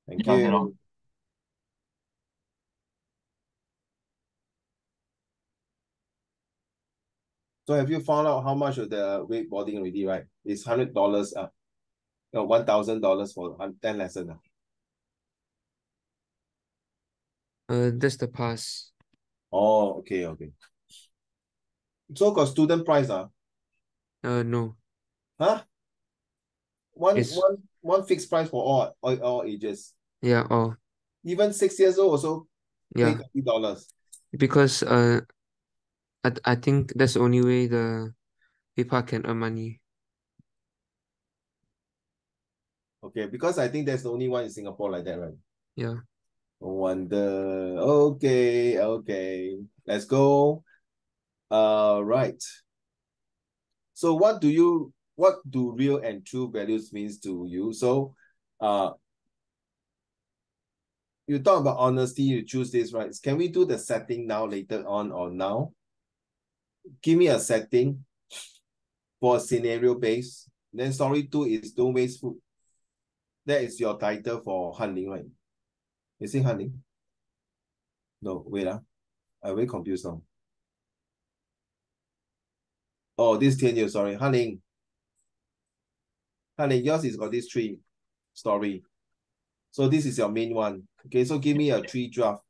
Thank you. So have you found out how much of the wakeboarding already, right? It's $100, no, $1,000 for 10 lessons. That's the pass. Oh, okay, okay. So got student price, No. huh? It's One fixed price for all ages. yeah, oh Even 6 years old also pay yeah. $30. Because I think that's the only way the people can earn money. Okay, because I think that's the only one in Singapore like that, right? Yeah. No wonder. Okay, okay. Let's go. Right. So what do real and true values means to you? So you talk about honesty, you choose this, right? Can we do the setting now, later on, or now? Give me a setting for a scenario base. Then story 2 is don't waste food. That is your title for Hanling, right? Is it Hanling? No, wait. I'm very confused now. Oh, this 10 years, sorry. Hanling, yours is got this 3 story. So this is your main one. Okay, so give me a 3 draft.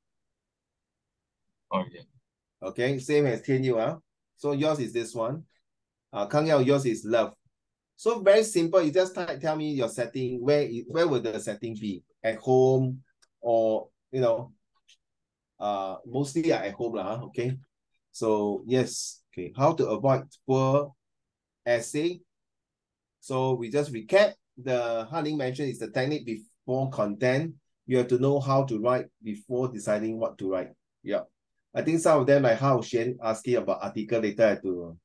Okay. Okay, same as 10 year. So yours is this one. Kang Yao, yours is love. So very simple. You just tell me your setting. Where would the setting be? At home, or mostly at home lah. Okay. So yes. Okay. How to avoid poor essay? So we just recap. The Hanling mentioned is the technique before content. You have to know how to write before deciding what to write. Yeah. I think some of them, like Hao Xian asking about article, later I have to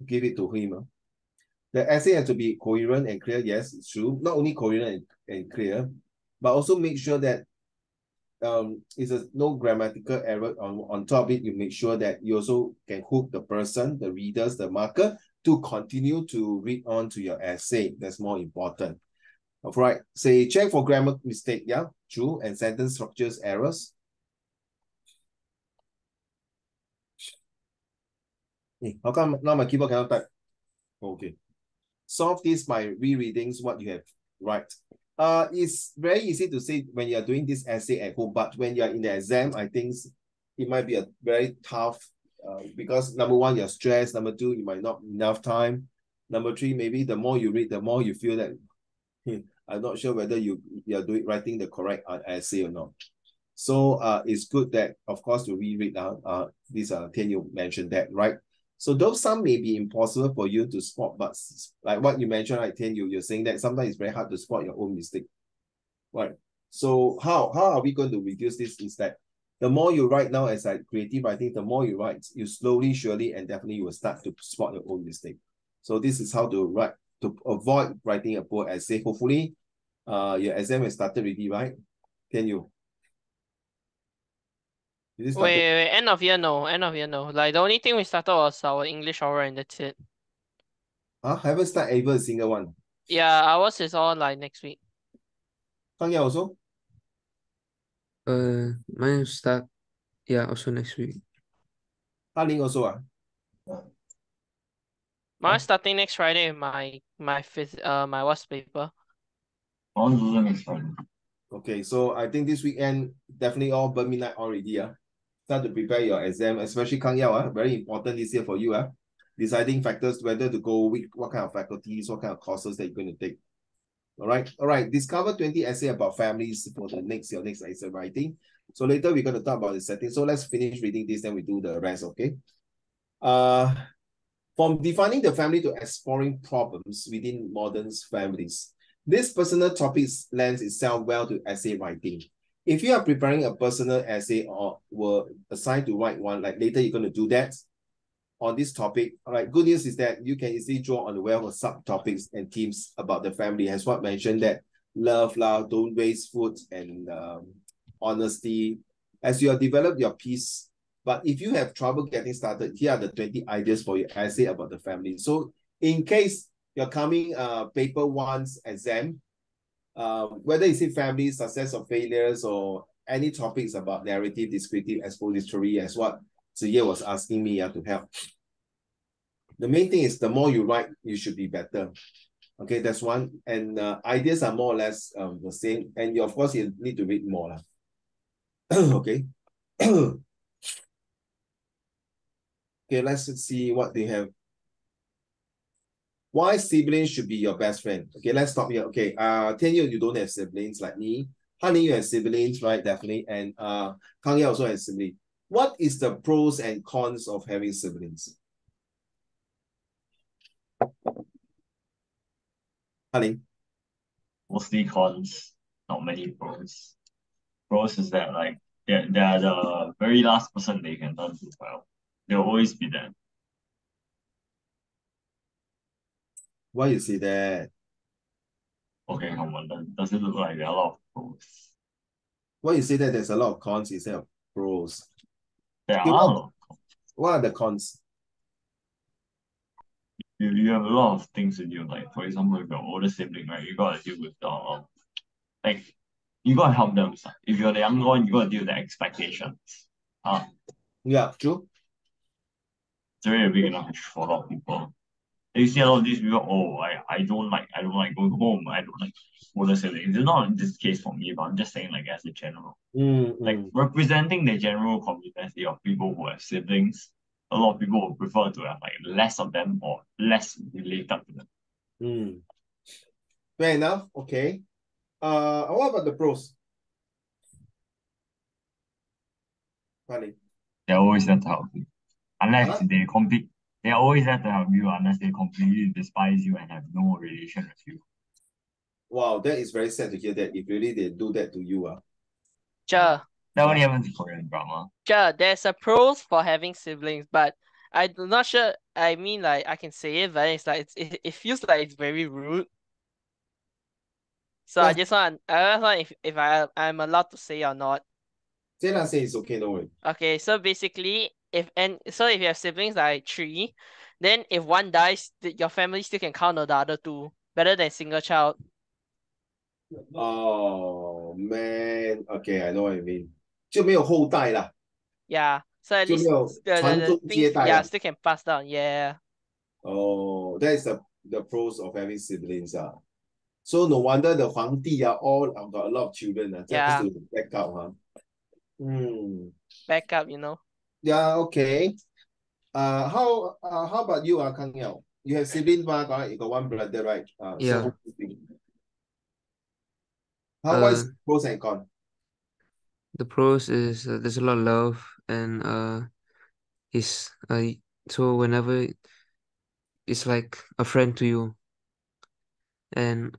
give it to him. The essay has to be coherent and clear. Yes, it's true. Not only coherent and clear, but also make sure that it's no grammatical error on top of it. You make sure that you also can hook the person, the readers, the marker to continue to read on to your essay. That's more important. All right. Say check for grammar mistake. Yeah, true. And sentence structures errors. How come now my keyboard cannot type? Okay. Solve this by rereadings what you have right. It's very easy to say when you're doing this essay at home, but when you're in the exam, I think it might be a very tough because number one, you're stressed. Number two, you might not have enough time. Number three, maybe the more you read, the more you feel that I'm not sure whether you're writing the correct essay or not. So it's good that, of course, to reread. This Tian you mentioned that, right? So those some may be impossible for you to spot, but like what you mentioned, right, Tian, you're saying that sometimes it's very hard to spot your own mistake, right? So how are we going to reduce this? Is that the more you write now as like creative writing, the more you write, you slowly, surely, and definitely you will start to spot your own mistake. So this is how to write to avoid writing a poor essay. Hopefully, your exam has started already, right? Can you? Wait, end of year no. Like the only thing we started was our English oral and that's it. Haven't started ever a single one. Yeah, ours is all like next week. Kang Yao also? Mine start also next week. Hanling also Mine starting next Friday. My what's paper. One's also next Friday. Okay, so I think this weekend definitely all burn midnight already. Start to prepare your exam, especially Kang Yao. Very important this year for you. Deciding factors whether to go with what kind of faculties, what kind of courses that you're going to take. All right. Discover 20 essay about families for your next essay writing. So later we're going to talk about the setting. So let's finish reading this, then we do the rest. Okay. From defining the family to exploring problems within modern families. This personal topics lends itself well to essay writing. If you are preparing a personal essay or were assigned to write one, like later you're going to do that on this topic. All right, good news is that you can easily draw on the well of subtopics and themes about the family. As what mentioned that love, don't waste food, and honesty. As you have developed your piece, but if you have trouble getting started, here are the 20 ideas for your essay about the family. So in case you're coming paper one's exam, whether you see family, success or failures, or any topics about narrative, descriptive, expository, as what Ziye was asking me to help. The main thing is the more you write, you should be better. Okay, that's one. And ideas are more or less the same. And you, of course, you need to read more. Okay. Okay, let's see what they have. Why siblings should be your best friend? Okay, let's stop here. Okay, Tianyu, you don't have siblings like me. Honey, you have siblings, right? Definitely. And Kang Ye also has siblings. What is the pros and cons of having siblings? Honey? Mostly cons, not many pros. Pros is that like they're the very last person they can turn to. Well, they'll always be there. Why you say that? Okay, come on. Does it look like there are a lot of pros? Why you say that there's a lot of cons instead of pros? There Okay, are a lot. what are the cons? You have a lot of things to do. Like for example, if you're older sibling, right, you gotta deal with the like you gotta help them. If you're the younger one, you gotta deal with the expectations. Yeah, true. It's very big enough for a lot of people. You see a lot of these people, oh, I don't like going home. I don't like older siblings. It's not in this case for me, but I'm just saying like as a general. Like representing the general community of people who have siblings, a lot of people would prefer to have like less of them or less related to them. Fair enough. Okay. What about the pros? Funny. They're always there to help you. Unless they compete. They're always there to help you unless they completely despise you and have no relation with you. Wow, that is very sad to hear that if really they do that to you. Sure. That only happens in Korean drama. Sure, there's a pros for having siblings, but I'm not sure. I mean, like I can say it, but it's like it feels like it's very rude. So I just want if I'm allowed to say or not. Say it's okay, no way. Okay, so basically, if you have siblings like 3, then if one dies, your family still can count on the other 2, better than single child. Oh man, okay, I know what you mean. 就没有后代啦。Yeah, so at least the things still can pass down. Yeah. Oh, that is the pros of having siblings. So no wonder the 皇帝 all got a lot of children. Just to back up. Back up, you know. Yeah, okay. How about you, Kang Yao? You have siblings, you got one brother, right? Yeah. So what is pros and cons? The pros is there's a lot of love and he's so whenever it's like a friend to you, and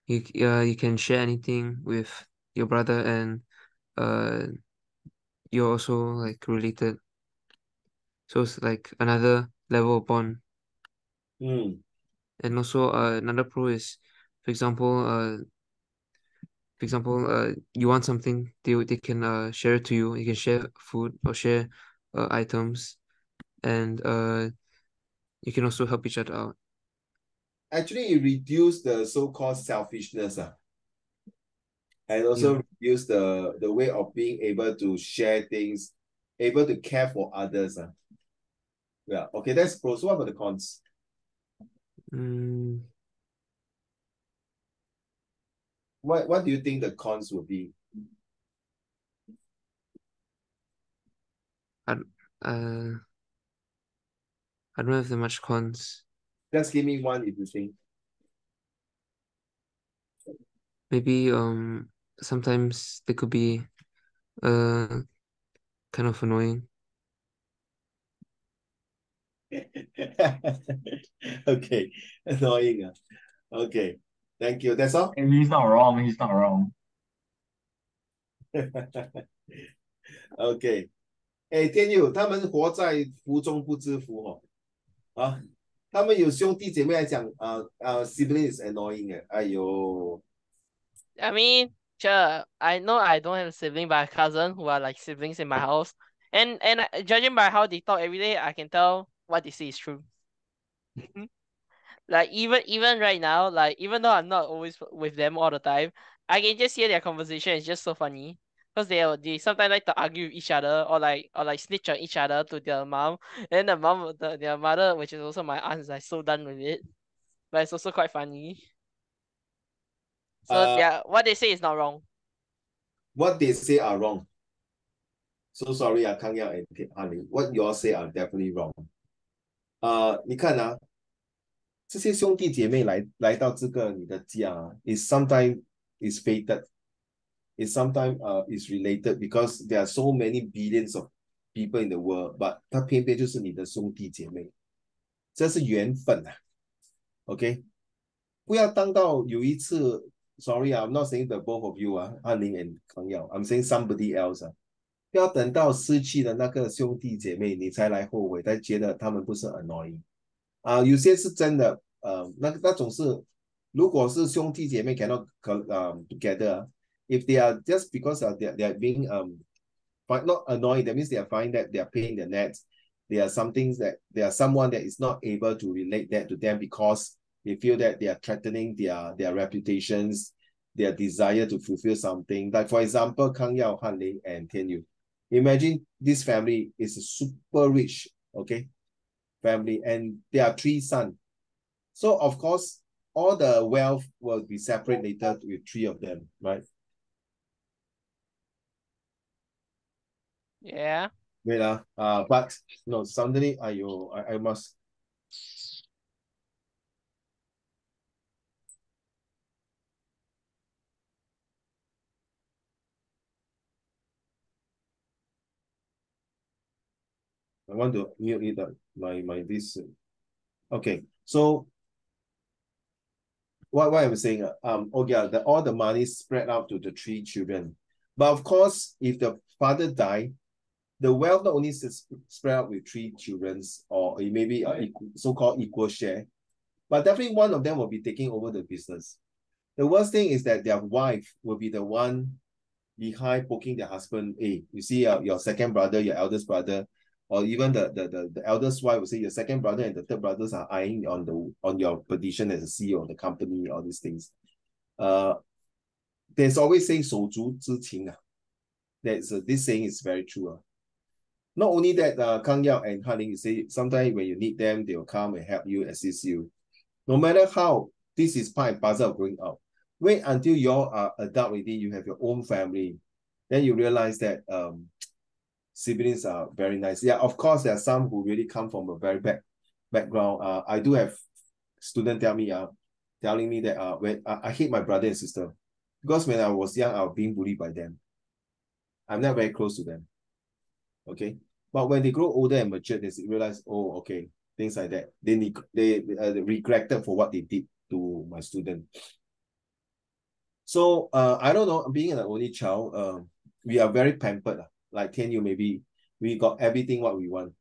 you can share anything with your brother, and you're also like related, so it's like another level of bond. And also another pro is, for example, you want something, they can share it to you. You can share food or share items, and you can also help each other out. Actually, it reduces the so-called selfishness, and also reduce the way of being able to share things, able to care for others. Yeah, okay, that's pros. What about the cons? What do you think the cons would be? I don't have that much cons. Just give me one if you think. Maybe sometimes they could be kind of annoying. Okay, annoying. Okay, thank you. That's all. And he's not wrong. He's not wrong. Okay. 天佑，他们活在福中不知福他们有兄弟姐妹来讲sibling is annoying I mean, sure, I know I don't have a sibling, but a cousin who are like siblings in my house, and judging by how they talk every day, I can tell what they say is true. Like even right now, like even though I'm not always with them all the time, I can just hear their conversation. It's just so funny. Because they sometimes like to argue with each other or snitch on each other to their mom. And the mom their mother, which is also my aunt, is like so done with it. But it's also quite funny. So yeah, what they say is not wrong. What they say are wrong. So sorry, Kang Yao and Honey. What you all say are definitely wrong. 你看啊，这些兄弟姐妹来到这个你的家啊，is sometimes is fated, is sometimes is related because there are so many billions of people in the world, but 他偏偏就是你的兄弟姐妹，这是缘分啊。OK，不要当到有一次，sorry I'm not saying the both of you 汉林 and 康耀 ，I'm saying somebody else 不要等到失去了那个兄弟姐妹，你才来后悔，才觉得他们不是 annoying 有些是真的，那种是，如果是兄弟姐妹 cannot together，if they are just because they are being not annoyed, that means they are finding that they are paying the net. There are some things that there are someone that is not able to relate that to them because they feel that they are threatening their reputations, their desire to fulfill something. Like for example, Kang Yao, Han Ling, and Tian Yu. Imagine this family is a super rich, okay, family, and there are 3 sons. So of course, all the wealth will be separate later with 3 of them, right? Yeah. Wait, but no, suddenly I must. I want to mute it my this. Okay, so what I'm saying, oh yeah, all the money spread out to the 3 children, but of course, if the father died, the wealth not only spread out with 3 children, or maybe so-called equal share, but definitely one of them will be taking over the business. The worst thing is that their wife will be the one behind poking their husband. Hey, you see your second brother, your eldest brother, or even the eldest wife will say your second brother and the third brothers are eyeing on your position as a CEO of the company, all these things. There's always saying 手足之情. This saying is very true. Not only that, Kang Yao and Han Ling, you say sometimes when you need them, they will come and help you, assist you. No matter how, this is part and parcel of growing up. Wait until you are adult already, you have your own family. Then you realize that siblings are very nice. Yeah, of course, there are some who really come from a very bad background. I do have students telling me that when I hate my brother and sister because when I was young, I was being bullied by them. I'm not very close to them. Okay, but when they grow older and mature, they realize, oh, okay, things like that. They regretted for what they did to my student. So I don't know. Being an only child, we are very pampered. Like Tian Yu, maybe we got everything what we want.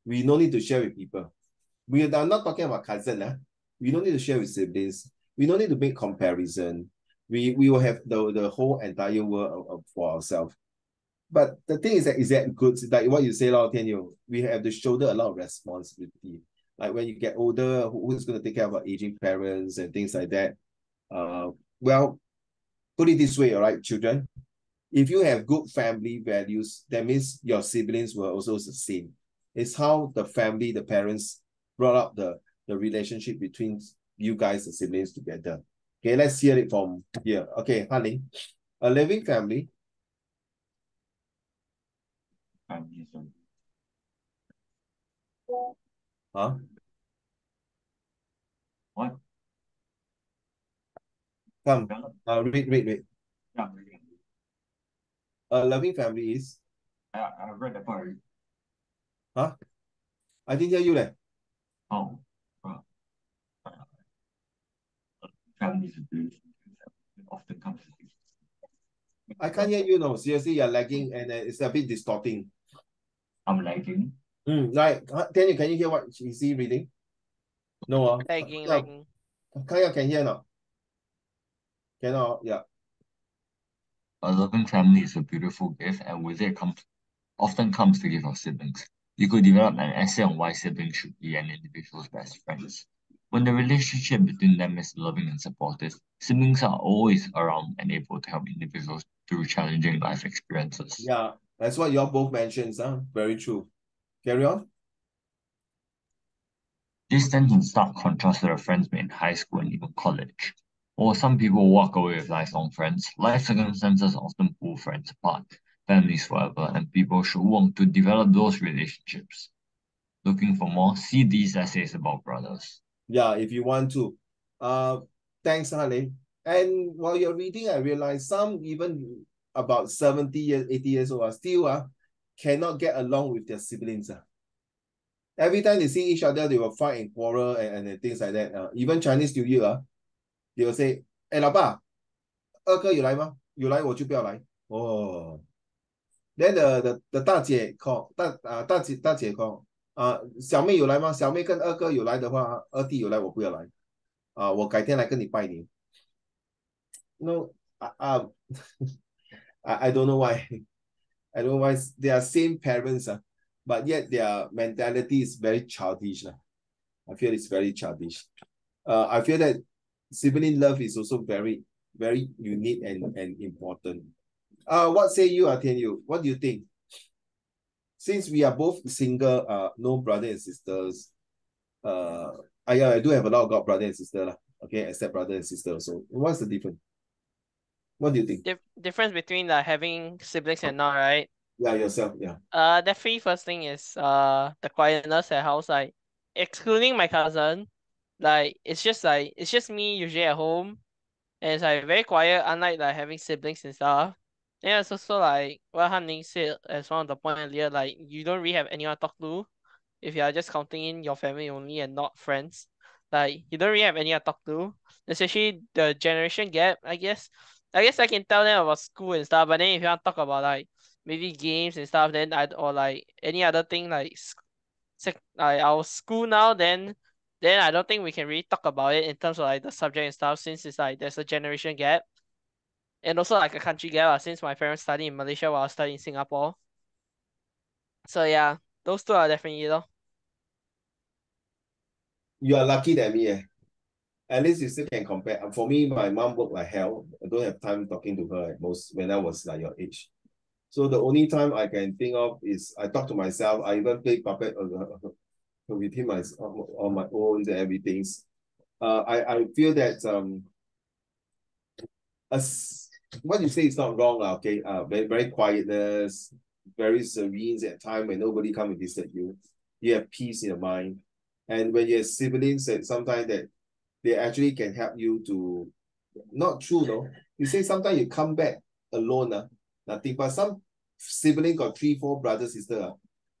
We no need to share with people. We are not talking about cousin. We don't need to share with siblings. We don't need to make comparison. We will have the whole entire world for ourselves. But the thing is that good? Like what you say, Tian Yu, we have to shoulder a lot of responsibility. Like when you get older, who's going to take care of our aging parents and things like that? Well, put it this way, all right, children. If you have good family values, that means your siblings will also the same. It's how the family, the parents brought up the relationship between you guys, the siblings together. Okay, let's hear it from here. Okay, Han Ling, a living family. Huh? What? Come, read. Yeah, A loving family is? I read that part. Huh? I didn't hear you there. Oh, family is a beautiful thing that often comes to things. I can't hear you, no. Seriously, you're lagging and it's a bit distorting. I'm lagging. Right. Daniel, can you hear what is he reading? No. Lagging. Kaya can hear now. Cannot, yeah. A loving family is a beautiful gift, and with it often comes the gift of siblings. You could develop an essay on why siblings should be an individual's best friends. When the relationship between them is loving and supportive, siblings are always around and able to help individuals through challenging life experiences. Yeah, that's what you all both mentioned, huh? Very true. Carry on. This stands in stark contrast to the friends made in high school and even college. While some people walk away with lifelong friends, life circumstances often pull friends apart, families forever, and people should want to develop those relationships. Looking for more? See these essays about brothers. Yeah, if you want to. Thanks, Harley. And while you're reading, I realized some even about 70 years, 80 years old still cannot get along with their siblings. Every time they see each other, they will fight and quarrel and things like that. Even Chinese New Year, they will say, 哎，老爸，二哥有来吗？有来我就不要来。哦。Then the 大姐 call 大姐 call 小妹有来吗？小妹跟二哥有来的话，二弟有来我不要来我改天来跟你拜年。No, I don't know why. I don't know why they are same parents, but yet their mentality is very childish. I feel it's very childish. I feel that sibling love is also very, very unique and important. What say you, Tian Yu? What do you think? Since we are both single, no brother and sisters, I do have a lot of brother and sister, okay, except brother and sister. So what's the difference? What do you think? Difference between having siblings and not, right? Yeah, yourself, yeah. The first thing is the quietness at house, like excluding my cousin, like it's just me usually at home, and it's like very quiet, unlike like having siblings and stuff. And it's also like what Han Ning said as one of the point earlier, like you don't really have anyone to talk to if you are just counting in your family only and not friends. Like you don't really have anyone to talk to, especially the generation gap. I guess I can tell them about school and stuff, but then if you want to talk about like maybe games and stuff, then or like any other thing like our school now, then I don't think we can really talk about it in terms of like the subject and stuff, since it's like there's a generation gap and also like a country gap since my parents study in Malaysia while I study in Singapore. So yeah, those two are definitely You are lucky than me. At least you still can compare. For me, my mom worked like hell. I don't have time talking to her at most when I was like your age. So the only time I can think of is I talk to myself. I even play puppet with him on my own and everything. I feel that what you say is not wrong, okay? Very, very quietness, very serene at time when nobody come and disturb you. You have peace in your mind. And when you have siblings, and sometimes that they actually can help you to, not true though. You say sometimes you come back alone, nothing, but some sibling got 3, 4 brothers, sister,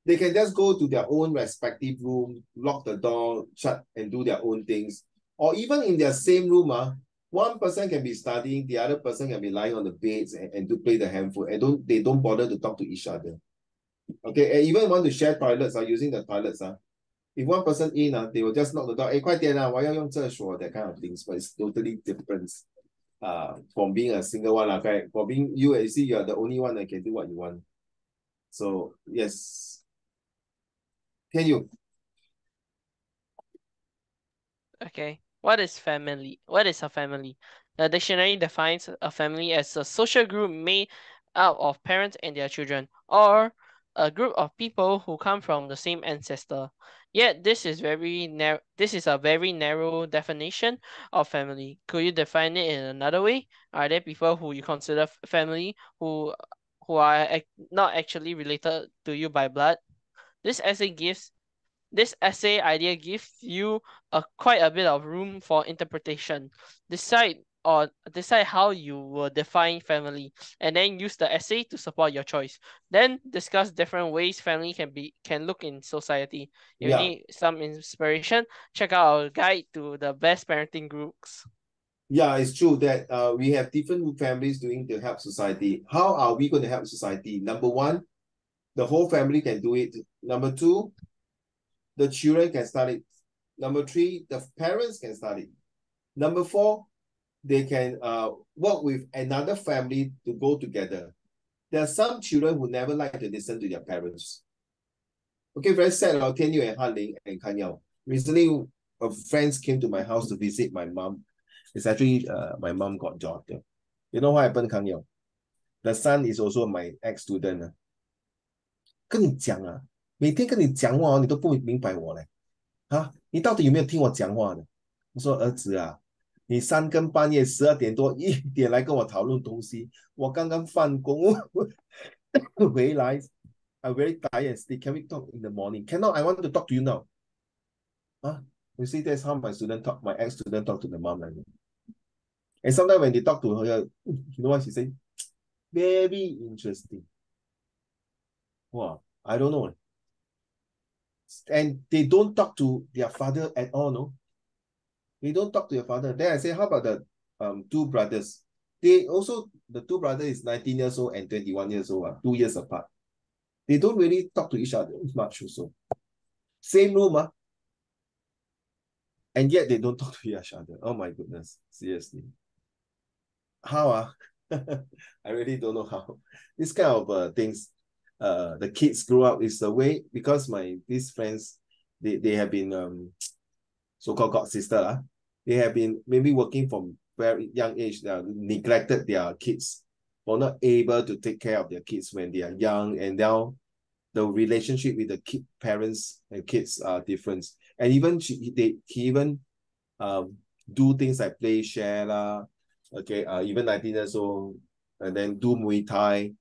they can just go to their own respective room, lock the door, shut and do their own things. Or even in their same room, one person can be studying, the other person can be lying on the beds and to play the handphone, and they don't bother to talk to each other. Okay, and even want to share toilets, using the toilets, if one person in, they will just knock the door, 快点我要用厕所, that kind of things, but it's totally different from being a single one. Okay? For being you see, you're the only one that can do what you want. So, yes. Can you? Okay. What is family? What is a family? The dictionary defines a family as a social group made out of parents and their children, or a group of people who come from the same ancestor. Yet this is a very narrow definition of family. Could you define it in another way? Are there people who you consider family who are not actually related to you by blood? This essay idea gives you quite a bit of room for interpretation. Decide how you will define family, and then use the essay to support your choice. Then discuss different ways family can look in society. If you need some inspiration, check out our guide to the best parenting groups. Yeah, it's true that we have different families doing to help society. How are we going to help society? Number one, the whole family can do it. Number two, the children can start it. Number three, the parents can start it. Number four, they can work with another family to go together. There are some children who never like to listen to their parents. Okay, very sad. Tian Yu and Han Ling and Kan Yao. Recently, friends came to my house to visit my mom. It's actually my mom got daughter. You know what happened, Kang Yao? The son is also my ex-student 啊。跟你讲啊，每天跟你讲话你都不明白我嘞。啊，你到底有没有听我讲话的？我说儿子啊，你3更半夜12点多1点来跟我讨论东西，我刚刚放工回来 I'm very tired. Can we talk in the morning? Cannot. I want to talk to you now. Huh? You see, that's how my ex-student talk to the mom. And sometimes when they talk to her, you know what she say? Very interesting. Wow, I don't know. And they don't talk to their father at all, no? They don't talk to your father. Then I say, how about the two brothers? The two brothers is 19 years old and 21 years old, 2 years apart. They don't really talk to each other much also. Same room, and yet they don't talk to each other. Oh my goodness, seriously. How? I really don't know how. This kind of things, the kids grow up is the way, because these friends, they have been so-called god sister, they have been maybe working from very young age, neglected their kids, or not able to take care of their kids when they are young, and now the relationship with the parents and kids are different. And even he even do things like play share okay, even 19 years old, and then do Muay Thai,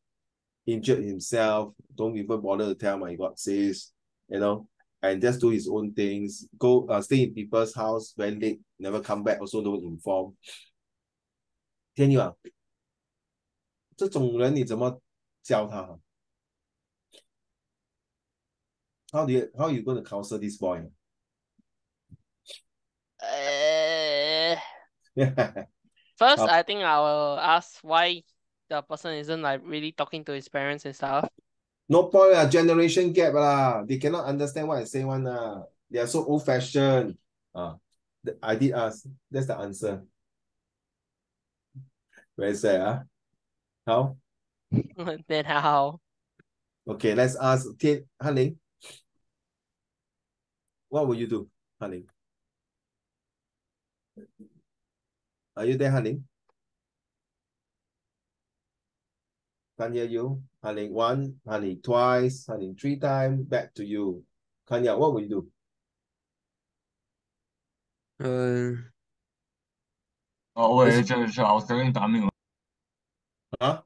injured himself, don't even bother to tell my God says, and just do his own things, go stay in people's house very late, never come back, also don't inform. 天佑啊，这种人你怎么教他？ How are you going to counsel this boy? First, I think I will ask why the person isn't like really talking to his parents and stuff. No point, generation gap they cannot understand what I say one They are so old-fashioned. I did ask. That's the answer. Very sad, How? Then how? Okay, let's ask Han Ling. What will you do, Han Ling? Are you there, Han Ling? Can't hear you. Han Ling 1, Han Ling twice, Han Ling 3 times. Back to you. Kanya, what will you do? Oh wait, I was telling Daming. Huh?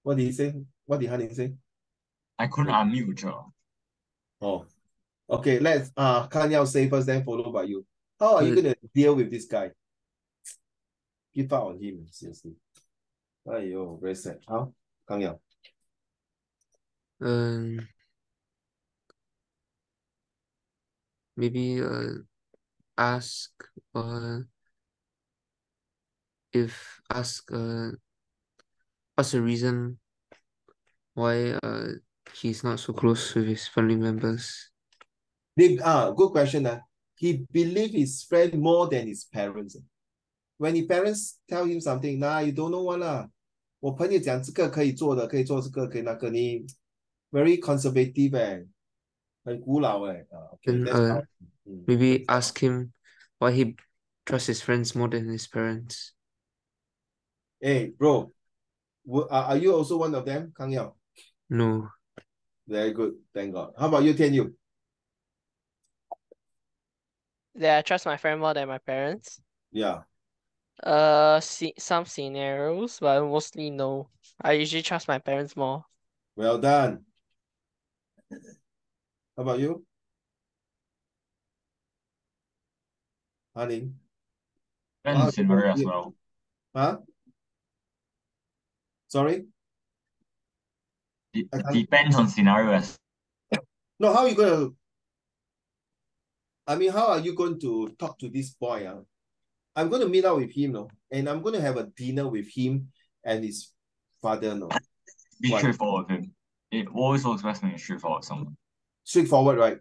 What did he say? What did Han Ling say? I couldn't unmute. Oh, okay. Let's Kanya say first, then followed by you. How are you going to deal with this guy? Give up on him, seriously. Aiyo, very sad. How? Kang Yao. Maybe ask what's the reason why he's not so close with his family members. Good question. He believes his friend more than his parents. When his parents tell him something, you don't know one 我朋友讲这个可以做的，可以做这个，可以那个，你 very conservative 很古老Okay, that's how. Maybe ask him why he trusts his friends more than his parents. Hey, bro, are you also one of them, Kang Yao? No. Very good, thank God. How about you, Tian Yu? Yeah, I trust my friend more than my parents. Yeah. Some scenarios, but mostly no. I usually trust my parents more. Well done. How about you? Honey? Depends scenario as well. Huh? Sorry? It depends on scenario as. No, how are you going to... how are you going to talk to this boy? I'm going to meet up with him, and I'm going to have a dinner with him and his father, Be straightforward with him. It always works best when you're straightforward with someone. Straightforward, right?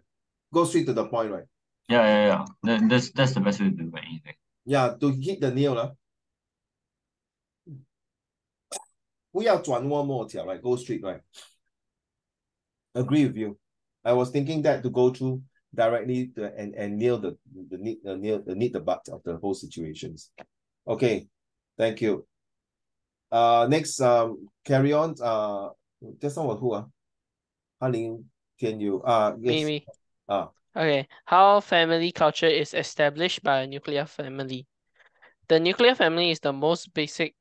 Go straight to the point, right? Yeah. That's the best way to do anything. Yeah, to hit the nail, 不要转弯抹角, right? Go straight, right? Agree with you. I was thinking that to go through directly and nail the butt of the whole situations. Okay, thank you. Next, carry on. Just now was who? Han-Ling, can you? Yes. Me. Okay. How family culture is established by a nuclear family. The nuclear family is the most basic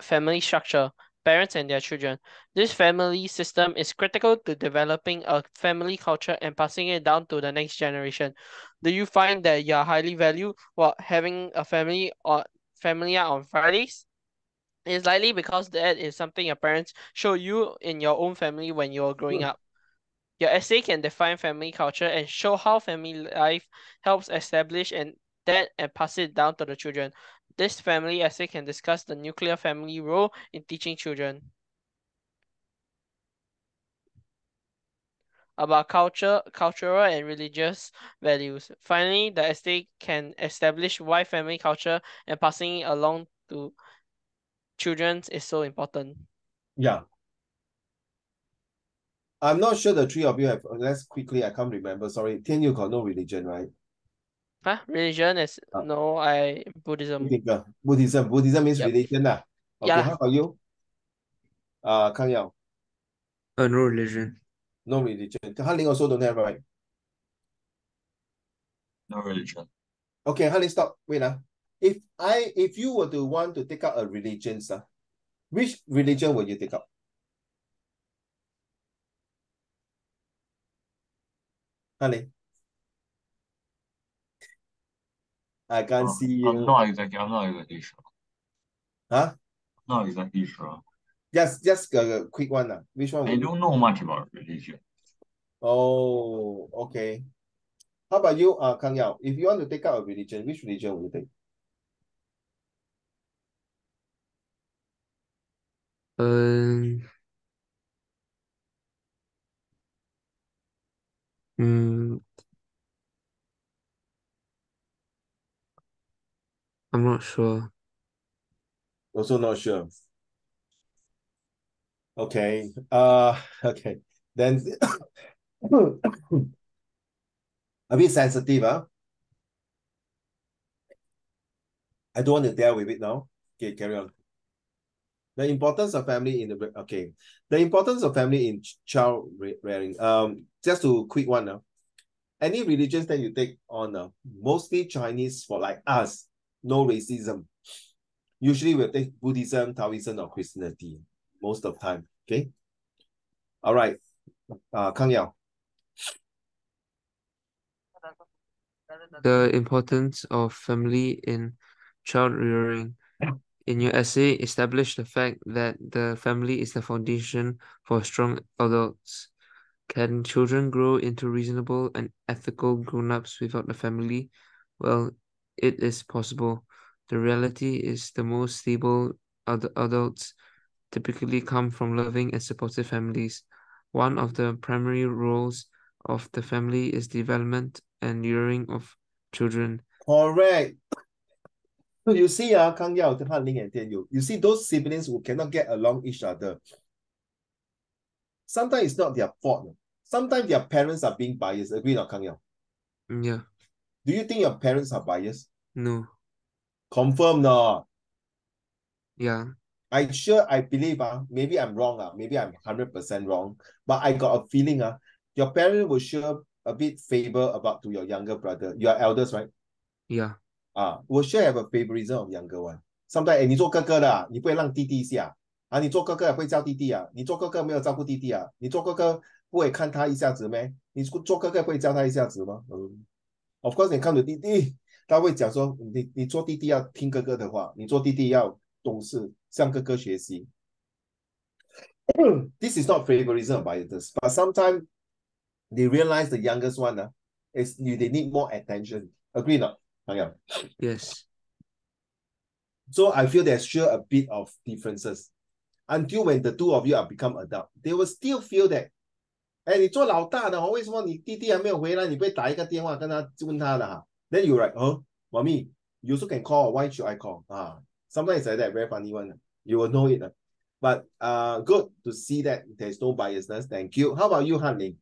family structure, parents and their children. This family system is critical to developing a family culture and passing it down to the next generation. Do you find that you are highly valued while having a family or family out on Fridays? It's likely because that is something your parents show you in your own family when you're growing up. Your essay can define family culture and show how family life helps establish and pass it down to the children. This family essay can discuss the nuclear family role in teaching children. About cultural and religious values. Finally, the essay can establish why family culture and passing it along to children is so important. Yeah. I'm not sure the three of you have, let's quickly, I can't remember, sorry. Tian Yu got no religion, right? Huh? Religion is, no, Buddhism. Buddhism means religion. Okay, Yeah. how about you? Kang Yao? No religion. No religion. Han-Ling also don't have, right? No religion. Okay, Han-Ling, stop. Wait. If you were to want to take up a religion, which religion would you take up? Han-Ling? I can't see you. I'm not exactly sure. Huh? Not exactly sure. Just a quick one. Which one? I don't know much about religion. Oh, okay. How about you, Kang Yao? If you want to take out a religion, which religion will you take? I'm not sure. Also not sure. Okay. Okay. Then a bit sensitive, huh? I don't want to deal with it now. Okay, carry on. The importance of family in the importance of family in child rearing. Just to quick one now. Any religions that you take on, mostly Chinese for like us, no racism. Usually we'll take Buddhism, Taoism, or Christianity most of the time. Okay. All right. Kang Yao. The importance of family in child rearing. In your essay, establish the fact that the family is the foundation for strong adults. Can children grow into reasonable and ethical grown-ups without a family? Well, it is possible. The reality is the most stable adults typically come from loving and supportive families. One of the primary roles of the family is development and rearing of children. Correct. So you see, Kang Yao, Han-Ling, and Tian Yu, you see those siblings who cannot get along each other. Sometimes it's not their fault. Sometimes their parents are being biased. Agree or not, Kang Yao? Yeah. Do you think your parents are biased? No. Confirm no. Yeah. I believe, maybe I'm wrong, maybe I'm 100% wrong, but I got a feeling, your parents will sure a bit favor about to your younger brother. You are elders, right? Yeah. Will sure have a favoritism of younger one. Sometimes, 你做哥哥的，你不会让弟弟下你做哥哥也会教弟弟你做哥哥没有照顾弟弟你做哥哥不会看他一下子咩？你做哥哥会教他一下子吗？Of course， 你看着弟弟，他会讲说，你做弟弟要听哥哥的话，你做弟弟要懂事，向哥哥学习。This is not favoritism by others, but sometimes they realize the youngest one they need more attention. Agree or not? Yes. So I feel there's sure a bit of differences. Until when the two of you are become adult, they will still feel that, 你做老大的为什么你弟弟还没有回来？你不会打一个电话跟他问他的？Then you're like, mommy, you also can call. Why should I call? Sometimes like that, very funny one. You will know it. But good to see that there's no biasness. Thank you. How about you, Han-Ling?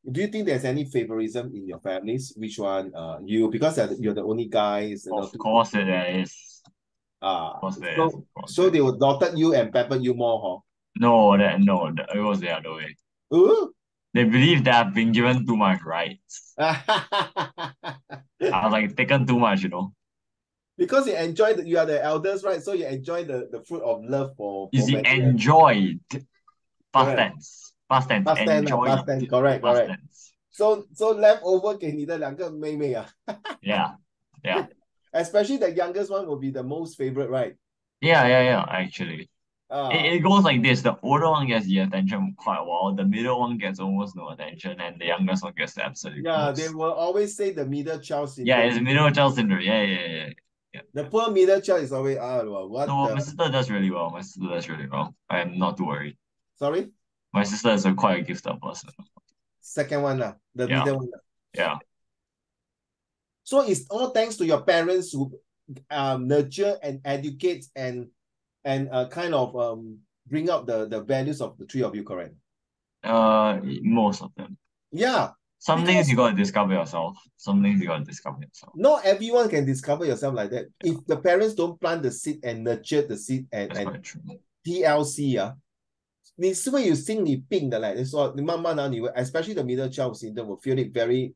Do you think there's any favoritism in your families? Which one? You, because you're the only guys. Of course it is. Of course there is, so of course so there they would dotted you and peppered you more, No, it was the other way. huh? Ooh. They believe that I've been given too much rights. I was like taken too much, Because you enjoy you are the elders, right? So you enjoy the fruit of love for You see, many. enjoyed. Past Correct. tense. Past tense. Past tense, Enjoyed. past tense, correct, Past correct. tense. So leftover 给你的两个妹妹啊。Yeah. Especially the youngest one will be the most favorite, right? Yeah, actually. Ah. It goes like this. The older one gets the attention quite a while. The middle one gets almost no attention, and the youngest one gets the absolute Yeah, most. they will always say the middle child syndrome. Yeah, it's middle child syndrome. Yeah. The poor middle child is always, what No, the... my sister does really well. I am not too worried. Sorry? My sister is quite a gifted person. Second one, the Yeah. middle one. Yeah. So it's all thanks to your parents who nurture and educate and kind of bring out the values of the three of you, correct? Most of them. Yeah. Some things you gotta discover yourself. Not everyone can discover yourself like that. Yeah. If the parents don't plant the seed and nurture the seed and TLC 你是会有心理病的嘞。你说你慢慢你会 especially the middle child syndrome will feel it very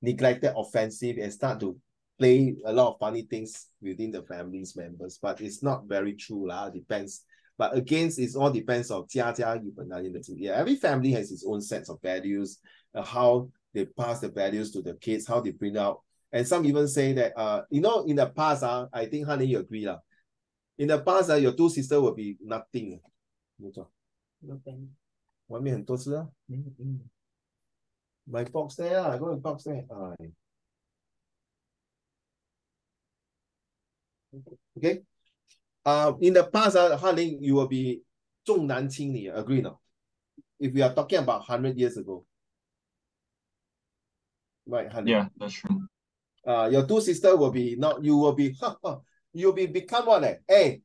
neglected, offensive, and start to play a lot of funny things within the family's members. But it's not very true lah. Depends. But again, it all depends on 家有本难念的经. Yeah, every family has its own sets of values, how they pass the values to the kids, how they bring out. And some even say that, in the past, I think, honey, you agree lah. In the past, your two sisters will be nothing. 外面很多吃啊。My box there, I go to box there. Okay. In the past, Hanling, you will be 重男轻女, agree no? If we are talking about 100 years ago. Right, Hanling? Yeah, that's true. Your two sisters will be, you will be become what? Hey,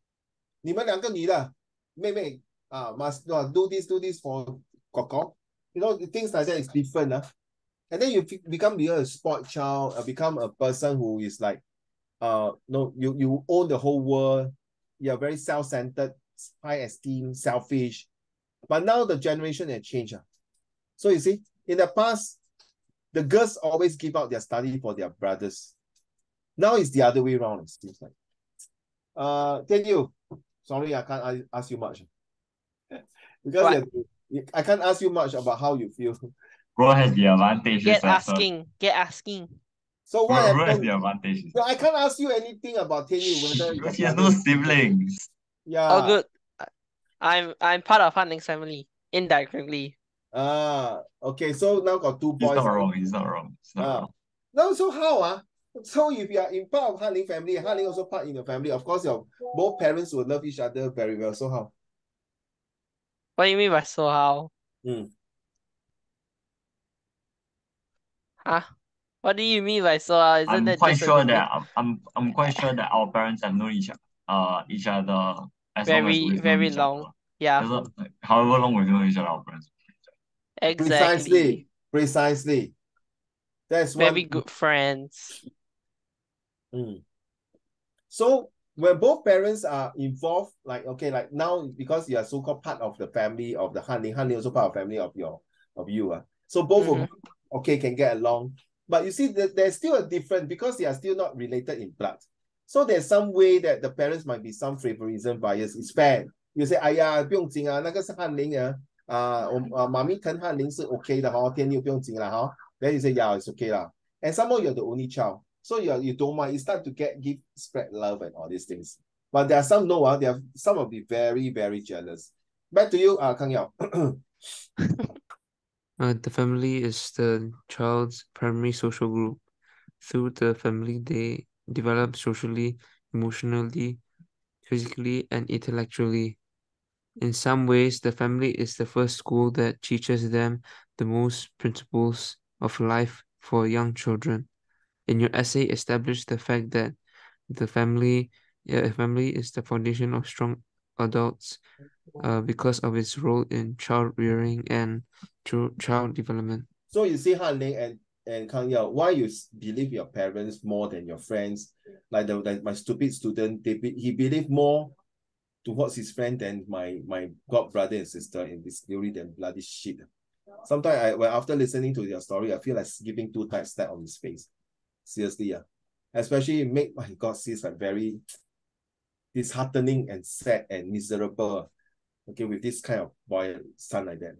你们两个女的，妹妹, must do this for 哥哥. Things like that is different. And then you become a spoiled child, become a person who is like, you own the whole world. You're very self-centered, high esteem, selfish. But now the generation has changed. So you see, in the past, the girls always give out their study for their brothers. Now it's the other way around, it seems like. Tell you, sorry, I can't ask you much. Because I can't ask you much about how you feel. Bro has the advantage. Get asking. So what happened? Bro has the advantage. No, I can't ask you anything about Tenyu, whether because he has no siblings. Yeah. Oh, good. I'm part of Hanling's family indirectly. Okay. So now got 2 boys. He's not wrong. No, so how? So if you are in part of Hanling family, Hanling also part in your family. Of course, your both parents will love each other very well. So how? What do you mean by so how? Huh? What do you mean by so how? I'm quite sure that our parents have known each other as very long. Yeah. However long we've known each other, our parents. Exactly. Precisely. That's very good friends. So when both parents are involved, like now because you are so-called part of the family of the Hanling also part of family of you. So both of them, can get along. But you see, there's still a difference because they are still not related in blood. So there's some way that the parents might be some favoritism bias. It's fair. You say, 哎呀，不用紧啊，那个是翰林啊，妈咪疼翰林是 OK 的哈，天佑不用紧啦哈。Then you say, yeah, it's okay lah. And somehow you're the only child. So you don't mind. You start to spread love and all these things. But there are some some will be very, very jealous. Back to you, Kang Yao. The family is the child's primary social group. Through the family, they develop socially, emotionally, physically, and intellectually. In some ways, the family is the first school that teaches them the most principles of life for young children. In your essay, establish the fact that the family is the foundation of strong adults because of its role in child rearing and child development. So you see Han Ling and Kang Yao, why you believe your parents more than your friends? Like my stupid student, he believed more towards his friend than my god brother and sister in this theory than bloody shit. Sometimes after listening to their story, I feel like giving 2 tight slap on his face. Seriously, yeah. Especially make my god sees like very disheartening and sad and miserable. Okay, with this kind of boy son like that.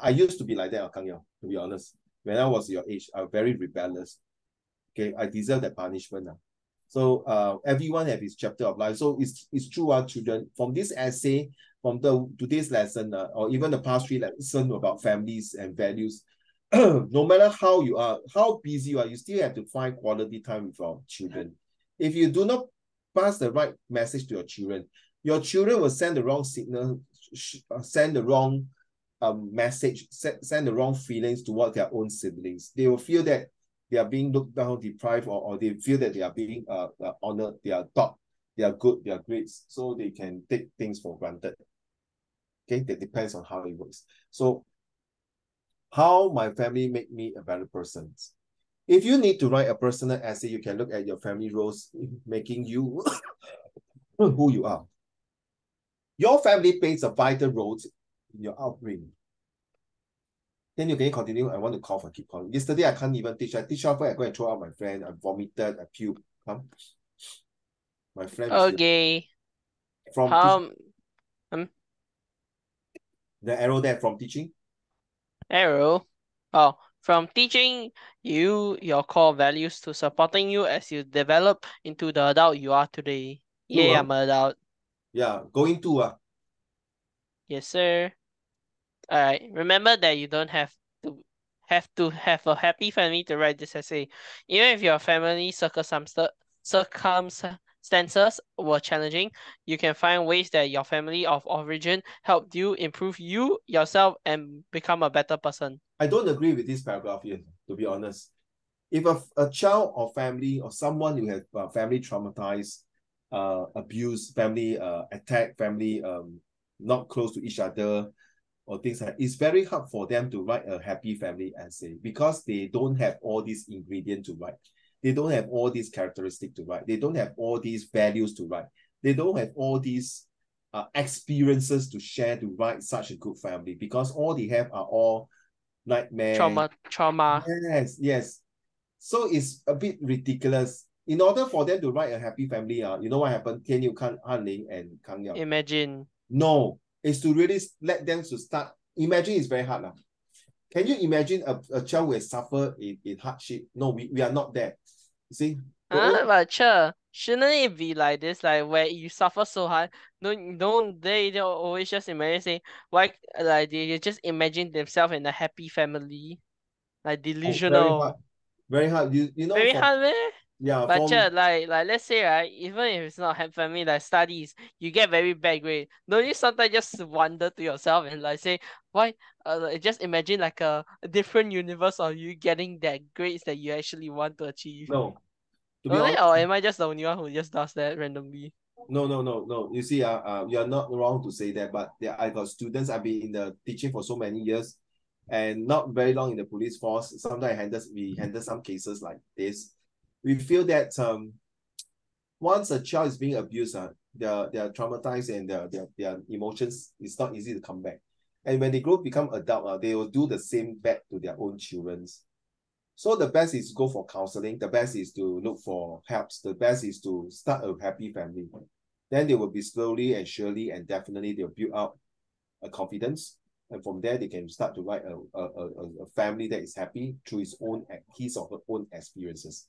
I used to be like that, Kang Yao, to be honest. When I was your age, I was very rebellious. Okay, I deserve that punishment. So everyone have his chapter of life. So it's true, our children, from this essay, from today's lesson, or even the past 3 lessons about families and values, no matter how you are, how busy you are, you still have to find quality time with your children. If you do not pass the right message to your children will send the wrong signal, send the wrong message, send the wrong feelings toward their own siblings. They will feel that they are being looked down, deprived, or they feel that they are being honored, they are taught, they are good, they are great, so they can take things for granted. Okay, that depends on how it works. So, how my family make me a better person. If you need to write a personal essay, you can look at your family roles making you who you are. Your family plays a vital role in your upbringing. Then you can continue. I want to cough. I keep calling. Yesterday, I can't even teach. I teach halfway, I go and throw out my friend. I vomited. I puked. My friend. Okay. From the arrow there from teaching. Arrow. Oh, from teaching you your core values to supporting you as you develop into the adult you are today. Yeah, I'm an adult. Yeah, going to. Yes, sir. Alright, remember that you don't have to have a happy family to write this essay. Even if your family circumstances were challenging, you can find ways that your family of origin helped you improve you, yourself, and become a better person. I don't agree with this paragraph here, to be honest. If a child or family or someone who has family traumatized, abuse, family attack, family not close to each other, or things like that, it's very hard for them to write a happy family essay because they don't have all these ingredients to write. They don't have all these characteristics to write. They don't have all these values to write. They don't have all these experiences to share to write such a good family because all they have are all nightmare. Trauma. Yes. So it's a bit ridiculous. In order for them to write a happy family, you know what happened? Tian Yu, Han Ling, and Kang Yao. Imagine. No, it's to really let them to start. Imagine it's very hard. Can you imagine a child who has suffered in hardship? No, we are not there. You see? But shouldn't it be like this, like where you suffer so hard? Don't they always just imagine say why like they just imagine themselves in a happy family? Like delusional. Very hard. You know Very hard, man. Yeah, but like let's say right, even if it's not family, like studies, you get very bad grade. Don't you sometimes just wonder to yourself and like say why? Just imagine like a different universe of you getting that grades that you actually want to achieve. No. To be honest, or am I just the only one who just does that randomly? No. You see, you are not wrong to say that, but I got students. I've been in the teaching for so many years, and not very long in the police force. Sometimes we handle some cases like this. We feel that once a child is being abused, they are traumatized and their emotions, it's not easy to come back. And when they become adult, they will do the same back to their own children. So the best is to go for counseling. The best is to look for helps. The best is to start a happy family. Then they will be slowly and surely and definitely they'll build up a confidence. And from there, they can start to write a family that is happy through his or her own experiences.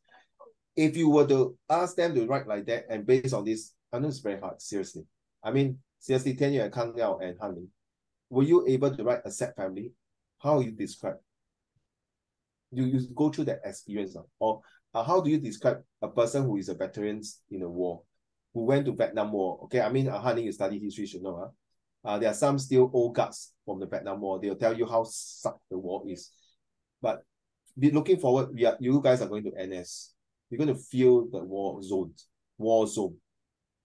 If you were to ask them to write like that and based on this, I know it's very hard, seriously. I mean, seriously, Tian Yu and Kang Yao and Han Ling, were you able to write a sad family? How you describe? You go through that experience, or how do you describe a person who is a veteran in a war, who went to Vietnam War? Okay, I mean, Han Ling, you study history, should know. There are some still old guards from the Vietnam War. They'll tell you how sucked the war is. But looking forward, you guys are going to NS. You're going to feel the war zone.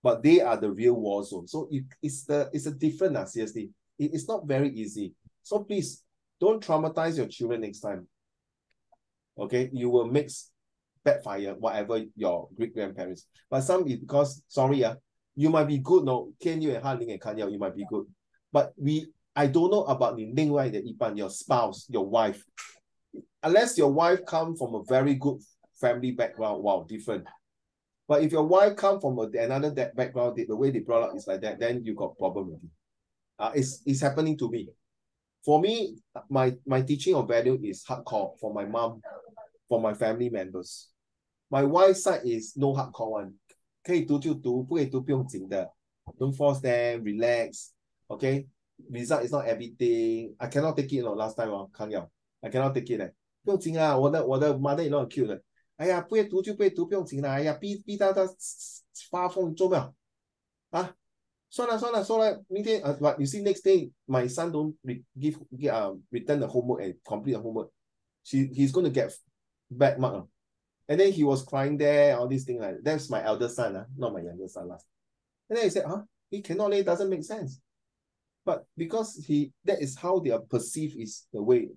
But they are the real war zone. So it's a different, seriously. It's not very easy. So please, Don't traumatize your children next time. Okay, you will mix backfire whatever your great grandparents. But some is because sorry, you might be good, no, Ken you and Han Ling and Kan Yao, you might be good. But I don't know about the Ling Wai the Ipan, your spouse, your wife. Unless your wife come from a very good family background, wow, different. But if your wife come from another background, the way they brought up is like that, then you got problem with it. It's happening to me. For me, my teaching of value is hardcore for my mom, for my family members. My wife's side is no hardcore one. 可以读就读，不可以读不用紧的。Don't force them, relax. Okay? Result is not everything. I cannot take it, last time, Kang Yao. I cannot take it. 不用紧啊，我的 mother-in-law 很 cute 的。哎呀，不会读就不会读，不用紧啦。哎呀，逼他发疯做咩啊？算了，明天but you see next day my son don't return the homework and complete the homework. He's going to get bad mark. And then he was crying there, all these things like that. That's my elder son, not my younger son. And then he said, he cannot, it doesn't make sense. But because that is how they are perceived is the way.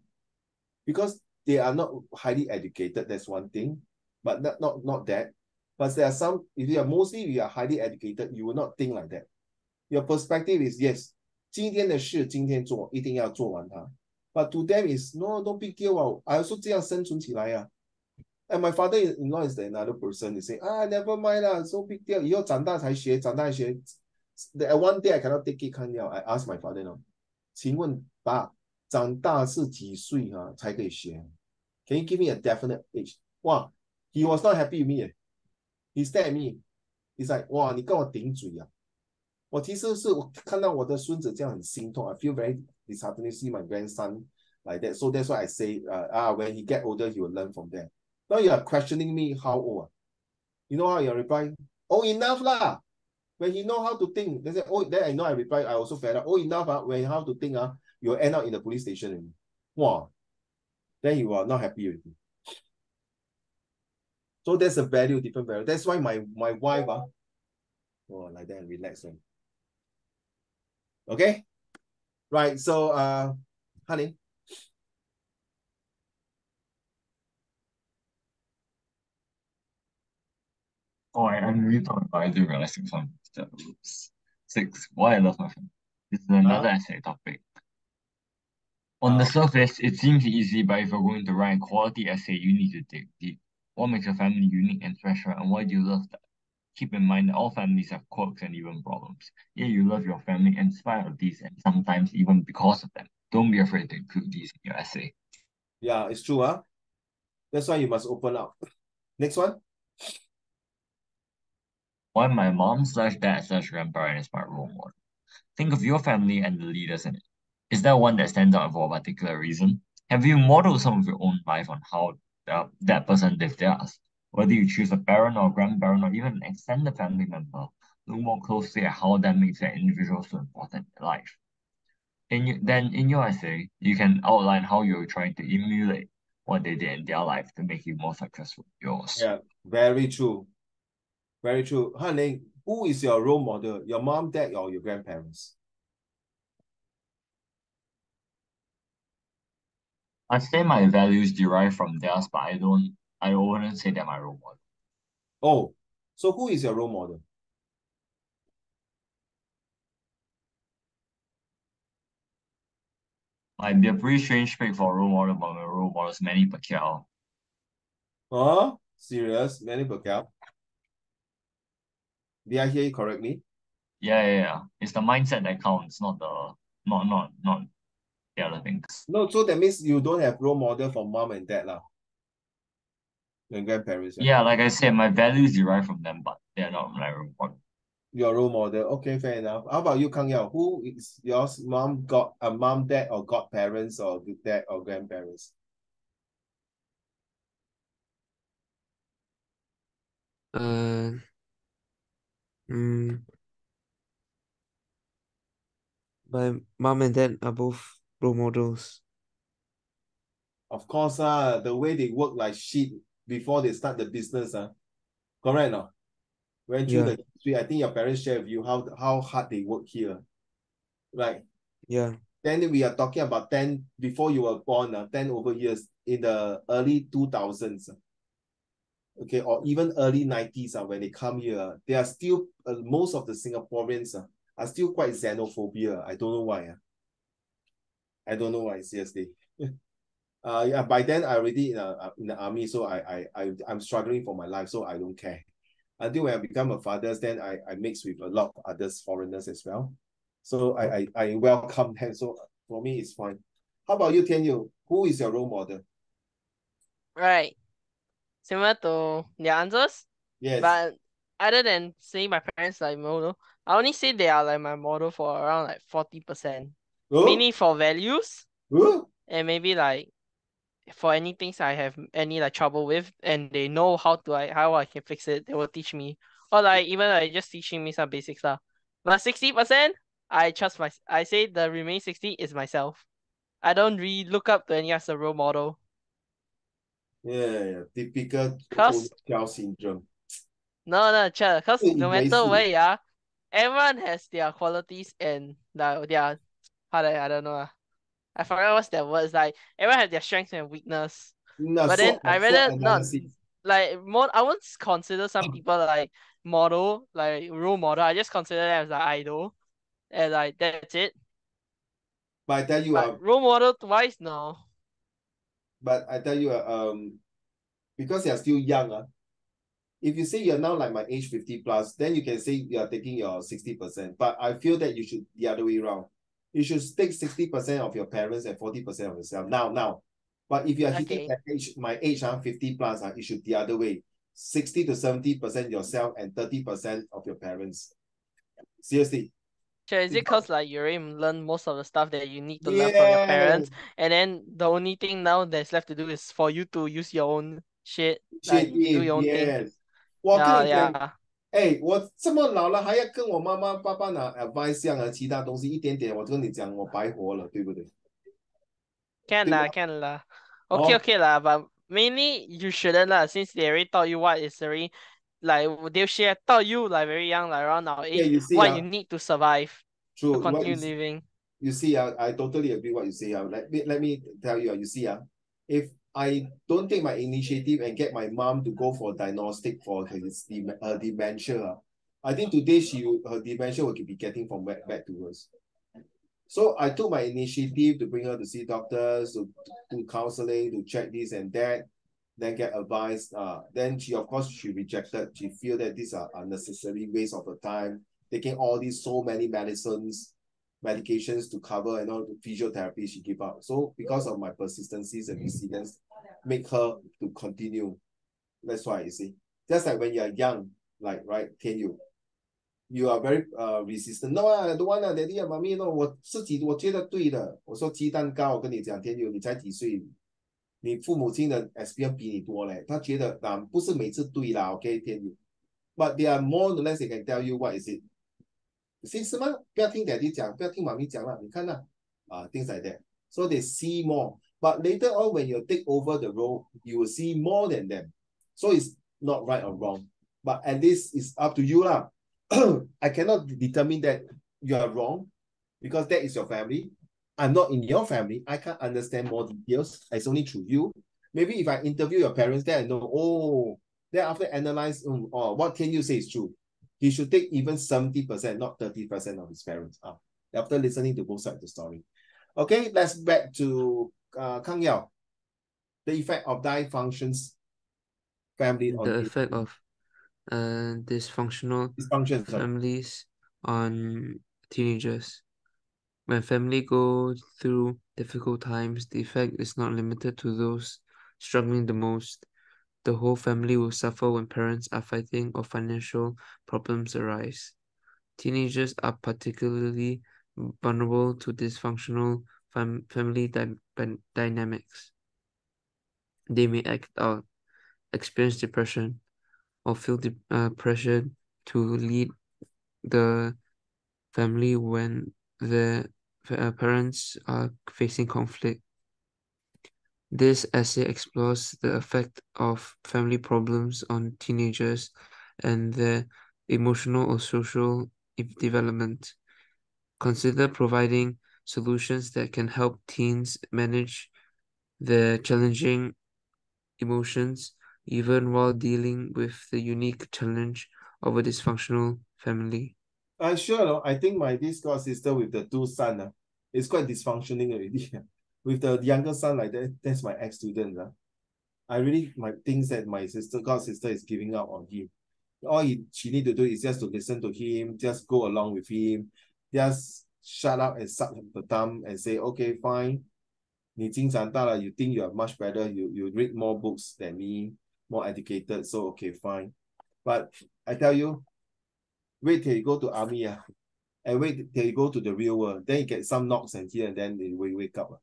Because they are not highly educated, that's one thing. But not that. But there are some, if you are highly educated, you will not think like that. Your perspective is, yes, 今天的事今天做，一定要做完它。But to them is, no big deal. I also 这样生存起来。And my father-in-law is another person. They say, never mind lah, so big deal. 以后长大才学。One day I cannot take it, Kan Yao. I asked my father-in-law, 请问爸，长大是几岁才可以学？ Can you give me a definite age? Wow, he was not happy with me. He stared at me. He's like, 哇，你跟我顶嘴啊！我其实是我看到我的孙子这样很心痛。I feel very disheartened to see my grandson like that. So that's why I say, when he get older, he will learn from there. Now you are questioning me how old. You know how you reply? Oh, enough lah. When he know how to think, they say, oh, then I know I reply. I also fed up. Oh, enough. When how to think, you'll end up in the police station. Wow. Then you are not happy with me. So there's a value, different value. That's why my wife, like that, relax. Okay, right. So, honey. Oh, I'm really talking about I do realize some six. Why I love my family. This is another essay topic. On the surface, it seems easy, but if you're going to write a quality essay, you need to dig deep. What makes your family unique and special, and why do you love that? Keep in mind that all families have quirks and even problems. Yeah, you love your family in spite of these, and sometimes even because of them. Don't be afraid to include these in your essay. Yeah, it's true, That's why you must open up. Next one. Why my mom/dad/grandparent is my role model. Think of your family and the leaders in it. Is there one that stands out for a particular reason? Have you modeled some of your own life on how that person lived theirs? Whether you choose a parent or a grandparent or even an extended family member, look more closely at how that makes that individual so important in life. Then in your essay, you can outline how you're trying to emulate what they did in their life to make you more successful in yours. Yeah, very true. Very true. Honey, who is your role model? Your mom, dad, or your grandparents? I'd say my values derive from theirs, but I wouldn't say they're my role model. Oh, so who is your role model? Might be a pretty strange pick for a role model, but my role model is Manny Pacquiao. Oh, serious? Manny Pacquiao? Did I hear you correctly? Yeah. It's the mindset that counts, not the other things. No, so that means you don't have role model for mom and dad lah. Your grandparents. Yeah, like I said, my values derive from them, but they're not my role model. Your role model. Okay, fair enough. How about you, Kang Yao? Who is yours? Mom, dad, or godparents, or dad or grandparents? My mom and dad are both role models. Of course, the way they work like shit before they start the business, correct no? Went through the history. I think your parents share with you how hard they work here, right? Yeah. Then we are talking about 10, before you were born, 10 over years in the early 2000s. Okay, or even early 90s when they come here, they are still, most of the Singaporeans are still quite xenophobia. I don't know why. I don't know why, seriously. Yeah, by then I already in the army, so I'm struggling for my life, so I don't care. Until when I become a father, then I mix with a lot of others foreigners as well. So I welcome them. So for me, it's fine. How about you, Tianyu? Who is your role model? Right. Similar to their answers. Yes. But other than saying my parents like model, I only say they are like my model for around like 40%. Oh? Mainly for values. Oh? And maybe like for any things I have any like trouble with, and they know how I can fix it, they will teach me. Or like even like just teaching me some basic stuff. But 60%, I say the remaining 60 is myself. I don't really look up to any as a role model. Yeah, typical Cause child syndrome. no, cause It's no very matter sweet. where everyone has their qualities and their I don't know. I forgot what's that word. It's like everyone has their strengths and weakness. No, But then I SWOT rather not analysis. like more. I won't consider some people like model, like role model. I just consider them as like idol, and like that's it. But I tell you, But role model twice, no. because you are still young, if you say you're now like my age 50 plus, then you can say you are taking your 60%. But I feel that you should the other way around. You should take 60% of your parents and 40% of yourself. Now. But if you are hitting Okay. that age, my age, 50 plus, it should the other way. 60 to 70% yourself and 30% of your parents. Seriously. Sure, is it cause like you already learn most of the stuff that you need to learn from your Yeah. parents, and then the only thing now that's left to do is for you to use your own shit, like do your own thing. Yes. 我跟 Yeah, 你讲， yeah. 我这么老了还要跟我妈妈、爸爸拿 advice 这样的其他东西一点点，我跟你讲，我白活了，对不对？ Can 对吧？ lah, can lah. 哦， Okay lah, but mainly you shouldn't lah, since they already taught you what is already like they should have taught you like very young, like around our Yeah, age, you see, what you need to survive, to true. continue living. You see, I totally agree what you say. Let me tell you, you see, if I don't take my initiative and get my mom to go for diagnostic for her dementia, I think today her dementia will be getting from back to worse. So I took my initiative to bring her to see doctors, to do counseling, to check this and that, then get advice. Then of course, she rejected. She feel that these are unnecessary waste of her time, taking all these so many medications to cover and all the physiotherapy she give up. So because of my persistencies and resilience, make her to continue. That's why you see. Just like when you're young, like right, you are very resistant. No, I don't want daddy and mommy. No, 我觉得对的。我说鸡蛋糕，我跟你讲，天佑，你才几岁？你父母亲的 experience 比你多嘞。他觉得不是每次对啦，OK， 天佑。But they are more or less they can tell you what is it. 是什么？不要听 daddy 讲，不要听妈咪讲啦。你看啦，things like that. So they see more. But later on, when you take over the role, you will see more than them. So it's not right or wrong. But at least it's up to you lah. I cannot determine that you are wrong because that is your family. I'm not in your family. I can't understand more details. It's only through you. Maybe if I interview your parents, then I know, then after analyze, what can you say is true? He should take even 70%, not 30% of his parents. After listening to both sides of the story. Okay, let's back to Kang Yao. The effect of dysfunctions family on the effect of dysfunctional families on teenagers. When family go through difficult times, the effect is not limited to those struggling the most. The whole family will suffer when parents are fighting or financial problems arise. Teenagers are particularly vulnerable to dysfunctional family dynamics. They may act out, experience depression, or feel pressure to lead the family when their parents are facing conflict. This essay explores the effect of family problems on teenagers and their emotional or social development. Consider providing solutions that can help teens manage their challenging emotions, even while dealing with the unique challenge of a dysfunctional family. I'm sure, no, I think my this god sister with the two sons is quite dysfunctioning already. With the younger son like that, that's my ex-student. I really might think that my god sister is giving up on him. All she need to do is just to listen to him, just go along with him, just shut up and suck the thumb and say, okay, fine. 你已经长大了, you think you are much better, you read more books than me, more educated, so okay, fine. But I tell you, wait till you go to army and wait till you go to the real world. Then you get some knocks and here and then they will wake up.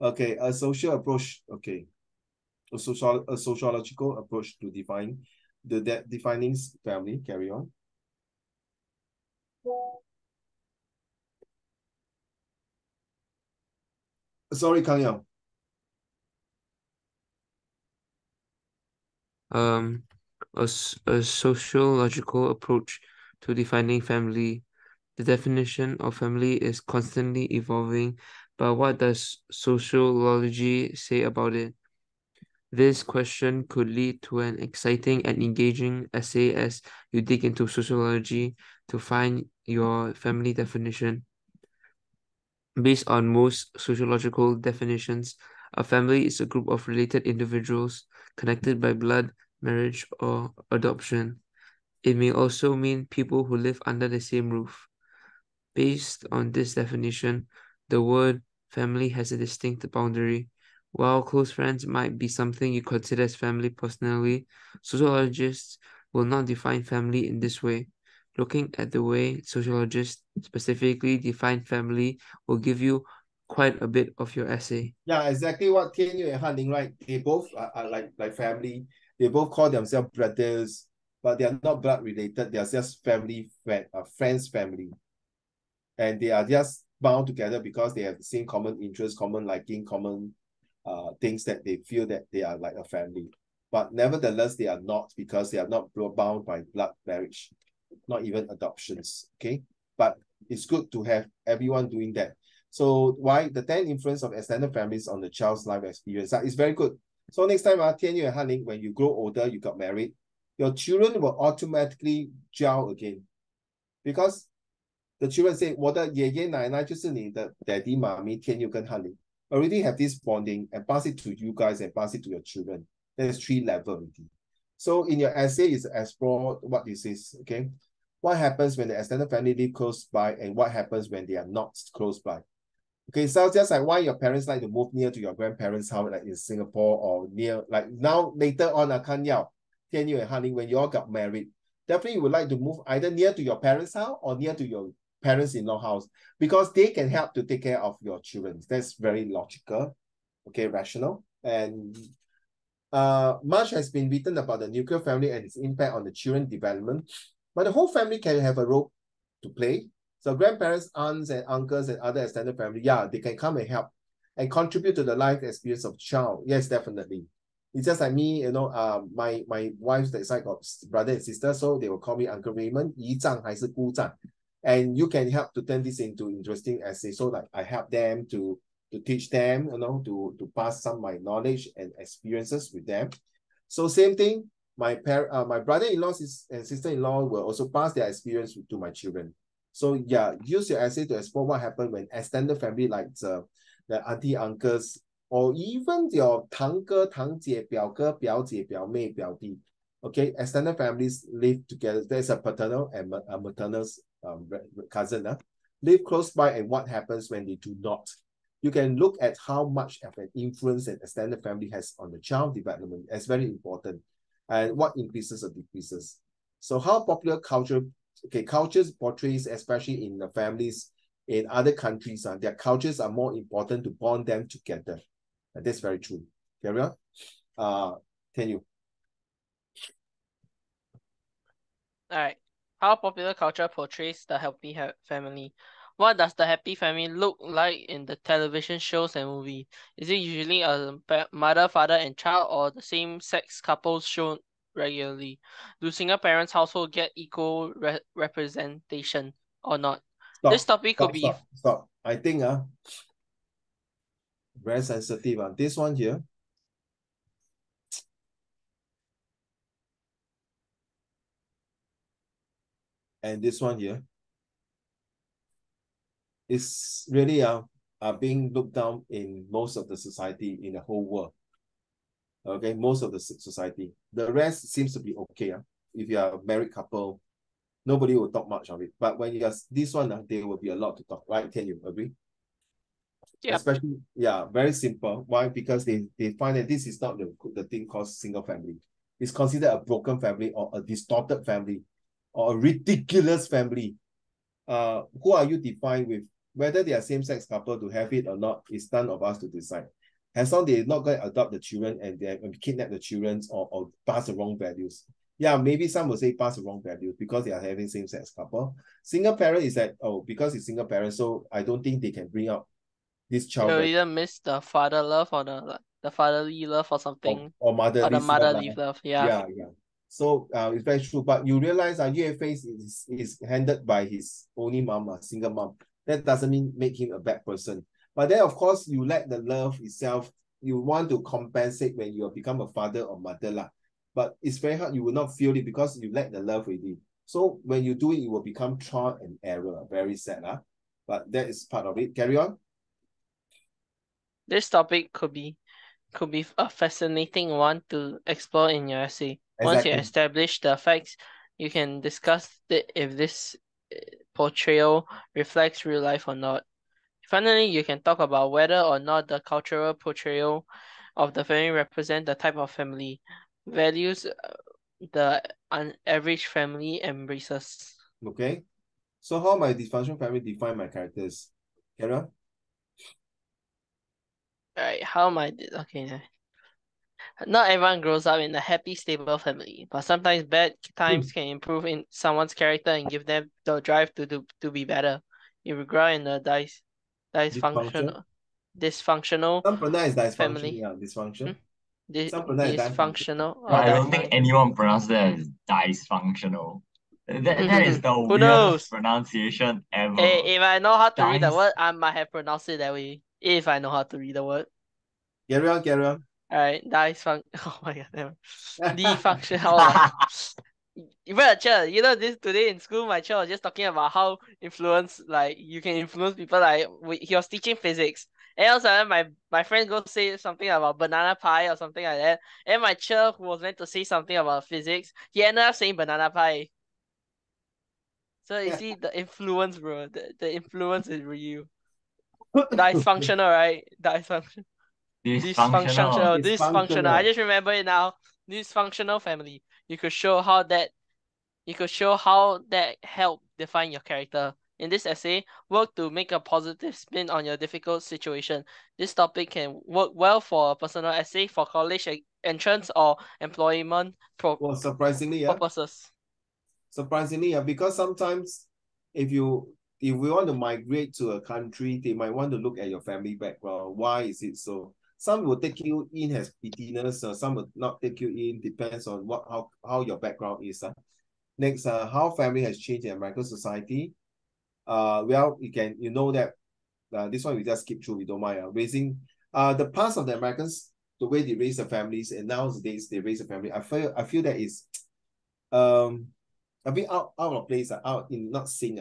Okay, a social approach, okay. A sociological approach to defining family, carry on. Sorry, Kang Yang. A sociological approach to defining family. The definition of family is constantly evolving, but what does sociology say about it? This question could lead to an exciting and engaging essay as you dig into sociology to find your family definition. Based on most sociological definitions, a family is a group of related individuals connected by blood, marriage, or adoption. It may also mean people who live under the same roof. Based on this definition, the word family has a distinct boundary. While close friends might be something you consider as family personally, sociologists will not define family in this way. Looking at the way sociologists specifically define family will give you quite a bit of your essay. Yeah, exactly what Tian Yu and Han Ling, right? They both are like family. They both call themselves brothers, but they are not blood related. They are just friends family. And they are just bound together because they have the same common interests, common liking, common things that they feel that they are like a family. But nevertheless, they are not because they are not bound by blood marriage, not even adoptions, okay? But it's good to have everyone doing that. So why the 10 influence of extended families on the child's life experience is very good. So next time, Tian Yu and Han Ling, when you grow older, you got married, your children will automatically gel again. Because the children say, 我的爷爷奶奶就是你的 daddy, mommy, 天佑跟 Han Ling. Already have this bonding and pass it to you guys and pass it to your children. There's 3 levels already. So in your essay, is explore what this is, okay? What happens when the extended family live close by and what happens when they are not close by? Okay, so just like why your parents like to move near to your grandparents' house, like in Singapore or near, like now later on, Kan Yao, Tian Yu and Han Ling, when you all got married, definitely you would like to move either near to your parents' house or near to your parents-in-law house because they can help to take care of your children. That's very logical, okay, rational. And much has been written about the nuclear family and its impact on the children's development, but the whole family can have a role to play. So grandparents, aunts and uncles and other extended family, yeah, they can come and help and contribute to the life experience of child. Yes, definitely. It's just like me, my wife's the side of brother and sister, so they will call me Uncle Raymond, 姨丈还是姑丈. And you can help to turn this into interesting essay. So like I help them to teach them, to pass some of my knowledge and experiences with them. So same thing, my brother-in-law and sister-in-law will also pass their experience to my children. So yeah, use your essay to explore what happened when extended family like the auntie, uncles, or even your 堂哥、堂姐、表哥、表姐、表妹、表弟. Okay, extended families live together. There's a paternal and a maternal cousin. Live close by and what happens when they do not. You can look at how much of an influence an extended family has on the child development. It's very important. And what increases or decreases. So how popular cultures portrays, especially in the families in other countries, their cultures are more important to bond them together. And that's very true. Carry on. Can you? All right. How popular culture portrays the happy family? What does the happy family look like in the television shows and movies? Is it usually a mother, father, and child, or the same-sex couples shown regularly? Do single parents' household get equal representation or not? This topic could be Stop. I think very sensitive. This one here. And this one here is really being looked down in most of the society in the whole world. Okay, most of the society. The rest seems to be okay. If you are a married couple, nobody will talk much of it. But when you are this one, there will be a lot to talk, right? Can you agree? Yep. Especially, yeah, very simple. Why? Because they find that this is not the thing called single family. It's considered a broken family or a distorted family or a ridiculous family. Who are you defined with? Whether they are same-sex couple to have it or not, it's none of us to decide. As long as they're not going to adopt the children and they kidnap the children or pass the wrong values. Yeah, maybe some will say pass the wrong values because they are having same-sex couple. Single parent is that, because it's single parent, so I don't think they can bring up this child. They'll either miss the father love or the fatherly love or something. Or motherly, or the motherly love. Yeah. Yeah. So it's very true. But you realize UFA is handled by his only mom, single mom. That doesn't mean make him a bad person. But then, of course, you let the love itself, you want to compensate when you become a father or mother. But it's very hard. You will not feel it because you let the love within. So when you do it, it will become trial and error. Very sad. But that is part of it. Carry on. This topic could be a fascinating one to explore in your essay. Once you establish the facts, you can discuss if this portrayal reflects real life or not. Finally, you can talk about whether or not the cultural portrayal of the family represent the type of family values the average family embraces. Okay. So how my dysfunctional family define my characters? Carry on. Alright, how am I... Okay. Not everyone grows up in a happy, stable family, but sometimes bad times can improve in someone's character and give them the drive to be better. If you grow in a dysfunctional Some pronounce dysfunction, family. Yeah, dysfunction. Dysfunctional. I don't think anyone pronounces that as dysfunctional. That is the weirdest pronunciation ever. Hey, if I know how to read the word, I might have pronounced it that way. If I know how to read the word. Carry on. Alright, oh my god, never. Defunctional. But Cher, this today in school, my Cher was just talking about how you can influence people. He was teaching physics, and also my friend go say something about banana pie or something like that. And my Cher, who was meant to say something about physics, he ended up saying banana pie. So you see the influence, bro. The influence is real. Dysfunctional, right? Dysfunctional. I just remember it now. Dysfunctional family. You could show how that helped define your character. In this essay, work to make a positive spin on your difficult situation. This topic can work well for a personal essay, for college entrance, or employment purposes. Surprisingly, because sometimes if we want to migrate to a country, they might want to look at your family background. Why is it so? Some will take you in as beginners, some will not take you in. Depends on how your background is. Next, how family has changed in American society. Well, you know that this one we just skip through. We don't mind raising the past of the Americans, the way they raise their families, and nowadays they raise a family. I feel that is a bit out of place, out in not sync.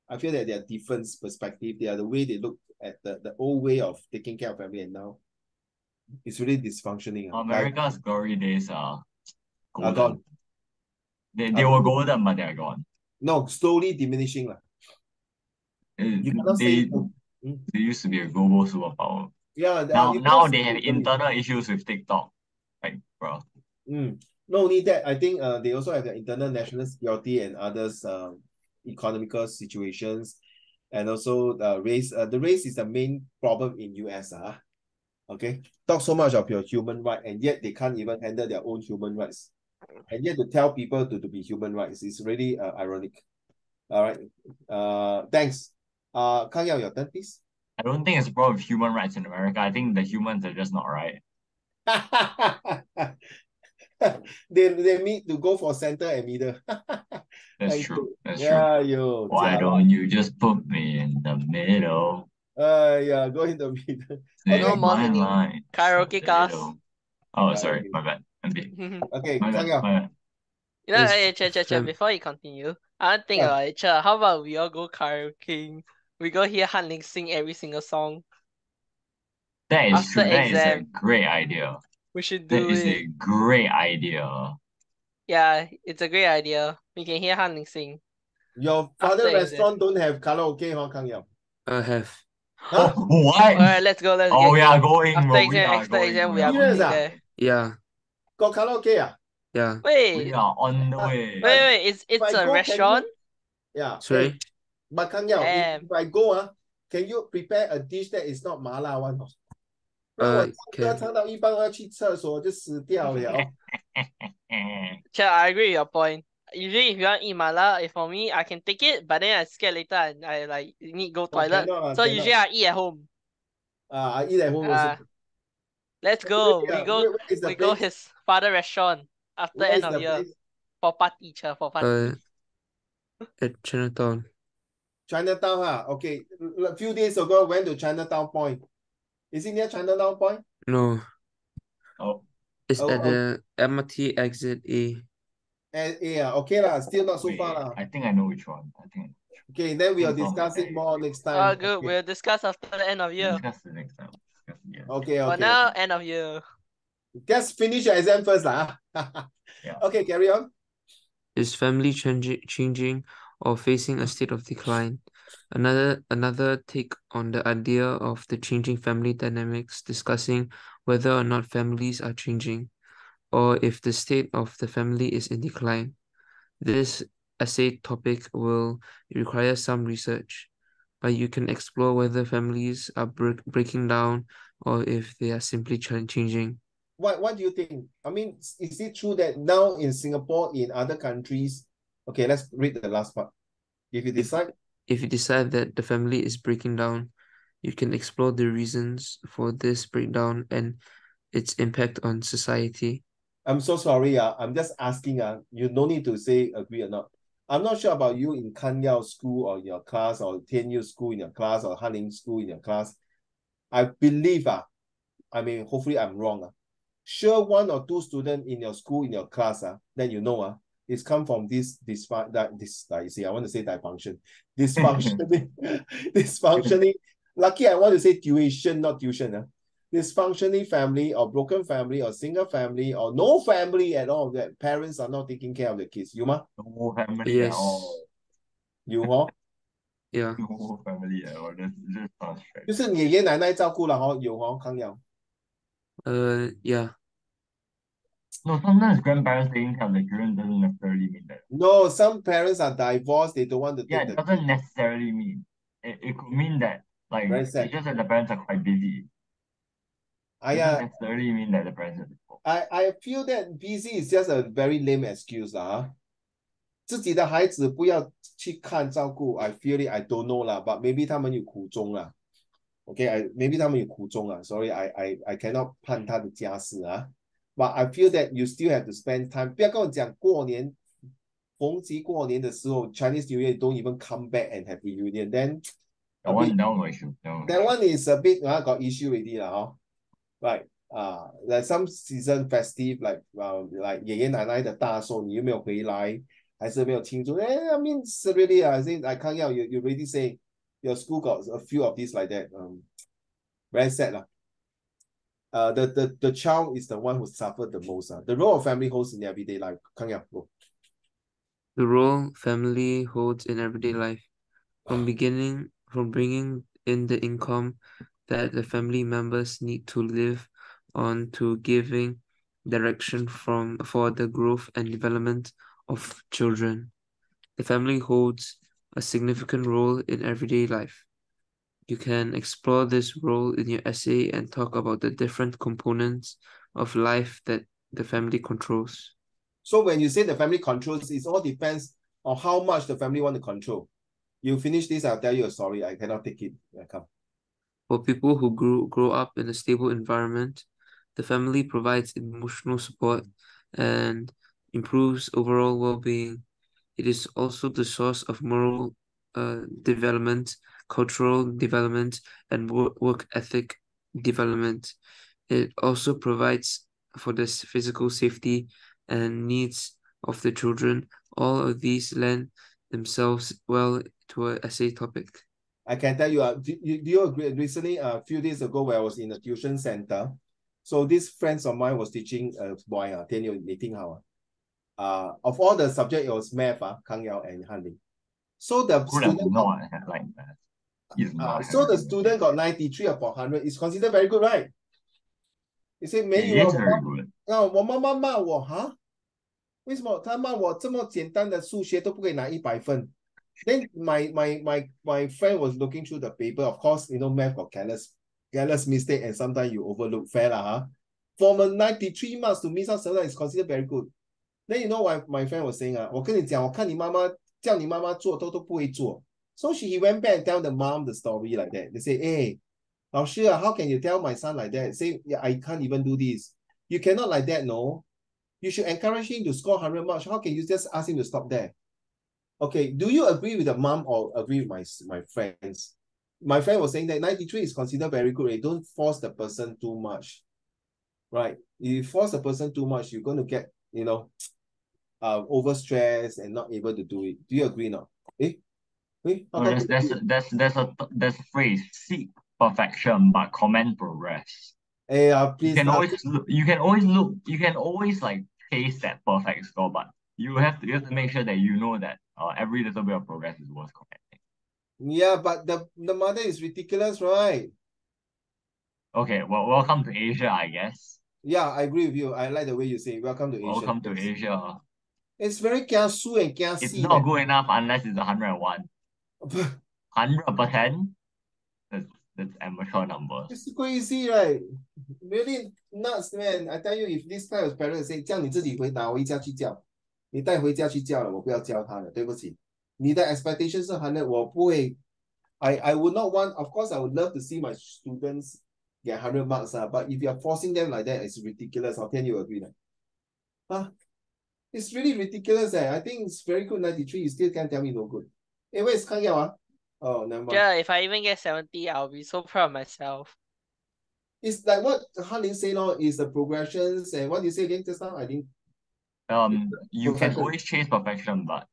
I feel that they are different perspective. They are the way they look at the old way of taking care of family, and now it's really dysfunctioning. America's glory days are gone. They were golden, but they're gone. No, slowly diminishing. They used to be a global superpower. Yeah. Now they have internal issues with TikTok. Like, bro. Not only that, I think they also have the internal national security and others economical situations, and also race. The race is the main problem in US. Okay, talk so much of your human right, and yet they can't even handle their own human rights, and yet to tell people to be human rights is really ironic. All right. Thanks. Kang Yao, your turn, please. I don't think it's a problem with human rights in America. I think the humans are just not right. they meet to go for center and middle. That's Thank true. you. That's Yeah, true. you. Why don't you just put me in the middle? Yeah, go in the middle. Say No more my singing line. karaoke cast. Little. Oh, Yeah, sorry. okay. My bad. MB. Okay, My bad. Kang Yao. My bad. You know, Yes, hey, Che, before you continue, I want to think Yeah. about it. Che, how about we all go karaoke? We go hear Han Ling sing every single song. That is After true. That is a exam, great idea. we should That do is it. a great idea. Yeah, it's a great idea. We can hear Han Ling sing. Your After father exam. restaurant don't have karaoke, huh, Kang Yao? have. Huh? What? Alright, let's go. Let's Oh, get we are going. going. After bro. We exam, are after going. exam, We we are are Serious moving ah? there. Yeah, Got karaoke ah? yeah. Wait, We are on the way. wait. It's If I a go, restaurant. Yeah. Sorry. Hey, but Kang Yao, if I go, can you prepare a dish that is not mala one? 不然我唱歌 can. 唱到一半要去厕所就死掉了。Che, I agree with your point. Usually, if you want to eat mala, if for me, I can take it, but then I scared later I like need go toilet. cannot, So cannot. usually I eat at home. I eat at home also. Let's go. Really, We go. where is the We go place? his father restaurant after Where end is of the year place? for party, Che, for party. At Chinatown. Chinatown, huh? Okay. A few days ago, I went to Chinatown Point. Is it near Chinatown Point? No, Oh, it's Oh, at the MRT exit A. Yeah, okay lah. Still not so wait. far lah. I think I know which one. Okay, then we'll Think from discuss it there. more next time. Good. Okay. We'll discuss after the end of We'll year. discuss the next time. Discuss it, yeah. Okay, For okay. now, end of year. Just finish your exam first lah. Yeah. Okay, carry on. Is family changing or facing a state of decline? Another take on the idea of the changing family dynamics, discussing whether or not families are changing, or if the state of the family is in decline. This essay topic will require some research, but you can explore whether families are breaking down or if they are simply changing. What do you think? I mean, is it true that now in Singapore, in other countries, okay, let's read the last part. If you decide, If you decide that the family is breaking down, you can explore the reasons for this breakdown and its impact on society. I'm so sorry. I'm just asking. You no need to say agree or not. I'm not sure about you in Kan Yao school or in your class or Tianyu school in your class or Hanling school in your class. I believe, I mean, hopefully I'm wrong. Sure, one or two students in your school, in your class, then you know, it's come from this, like you see, I want to say dysfunction. Dysfunctioning. Lucky I want to say tuition, not tuition. Dysfunctioning family or broken family or single family or no family at all, that parents are not taking care of the kids. You ma? No family Yes. at all. You ho? Yeah. No family at all. This sounds right. 就是爷爷奶奶照顾了ho，有ho，康耀。Yeah. No, sometimes grandparents taking care of the children doesn't necessarily mean that. No, some parents are divorced. They don't want to Yeah, take it the. doesn't necessarily mean. It could mean that, like, Very it's sad. just that the parents are quite busy. It doesn't necessarily mean that the parents are busy. I feel that busy is just a very lame excuse lah. 自己的孩子不要去看照顾 I feel it, I don't know 啦 but maybe 他们有苦衷啦 Okay, maybe 他们有苦衷啦 Sorry, I cannot 判他的家事啊 But I feel that you still have to spend time. 不要跟我讲过年逢集过年的时候 Chinese New Year don't even come back and have reunion. Then That one no issue. that one is a bit got issue already lah, huh? Right. Like some season festive, like 爷爷奶奶的大寿，你有没有回来？还是没有庆祝？I mean, it's really, I think I can't help you already say your school got a few of these like that. Very sad lah. The child is the one who suffered the most. The role of family holds in everyday life. Can't help. The role family holds in everyday life, from bringing in the income that the family members need to live on to giving direction for the growth and development of children. The family holds a significant role in everyday life. You can explore this role in your essay and talk about the different components of life that the family controls. So when you say the family controls, it all depends on how much the family want to control. You finish this, I'll tell you a story. I cannot take it. Come. For people who grow up in a stable environment, the family provides emotional support and improves overall well-being. It is also the source of moral development, cultural development, and work ethic development. It also provides for the physical safety and needs of the children. All of these lend themselves well to an essay topic. I can tell you, do you agree? Recently, a few days ago, where I was in a tuition center, so these friends of mine was teaching a boy, of all the subject, it was math, Kang Yao and Han Ling. So the student student got 93 upon 100. It's considered very good, right? He said, It is very good. 我妈妈骂我哈，为什么他骂我这么简单的数学都不可以拿100分？ Then my friend was looking through the paper. Of course, math got careless mistake, and sometimes you overlook. Fair lah, huh? From a 93 marks to miss out 7 is considered very good. Then you know why my friend was saying 我跟你讲，我看你妈妈叫你妈妈做都不会做。So he went back and tell the mom the story like that. They say, hey, 老师 how can you tell my son like that? Say, yeah, I can't even do this. You cannot like that, no. You should encourage him to score 100 marks. How can you just ask him to stop there? Okay, do you agree with the mom or agree with my friends? My friend was saying that 93 is considered very good. Right? Don't force the person too much, right? If you force the person too much, you're going to get, overstressed and not able to do it. Do you agree now? There's a phrase: seek perfection, but comment progress. Hey, please. You can always like chase that perfect score, but you have to make sure that you know that every little bit of progress is worth commenting. Yeah, but the mother is ridiculous, right? Okay, well, welcome to Asia, I guess. Yeah, I agree with you. I like the way you say welcome to Asia. Welcome to Asia. It's very kiasu and kiasi. It's not good enough unless it's 101. 100%. That's amateur numbers. It's crazy, right? Really nuts, man. I tell you, if this kind of parents say 叫你自己拿回家去教，你带回家去教了，我不要教他了，对不起。你的 expectation 是100，我不会。I would not want. Of course, I would love to see my students get 100 marks, but if you are forcing them like that, it's ridiculous. How can you agree that? It's really ridiculous. I think it's very good 93. You still can't tell me no good. Hey, where's Kang Yao? Oh, never mind. Yeah, if I even get 70, I'll be so proud of myself. It's like what Han Ling say, is the progressions, and what do you say again just now? I didn't. You can always chase perfection, but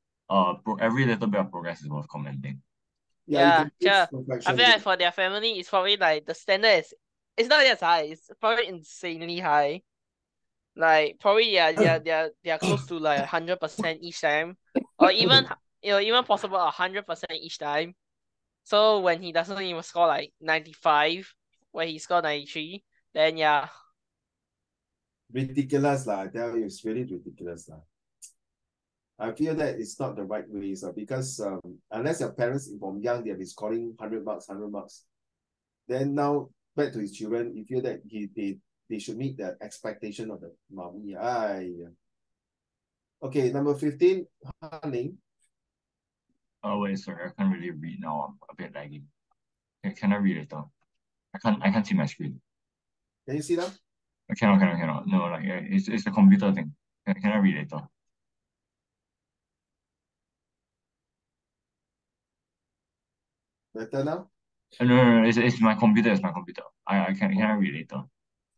every little bit of progress is worth commenting. Yeah. I feel like for their family, it's probably like the standard it's not that high. It's probably insanely high. Like probably they're close to like 100% each time, or even even possible 100% each time. So when he doesn't even score like 95, when he scored 93, then yeah. Ridiculous lah, I tell you, it's really ridiculous lah. I feel that it's not the right way, because unless your parents from young they have been scoring 100 marks, then now back to his children, you feel that they should meet the expectation of the mommy. Okay, number 15, Han Ling. Oh wait, sorry, I can't really read now. I'm a bit laggy. Okay, can I read later? I can't see my screen. Can you see that? I cannot. No, like it's a computer thing. Can I read later? Better now? No, it's my computer. It's my computer. Can I read later?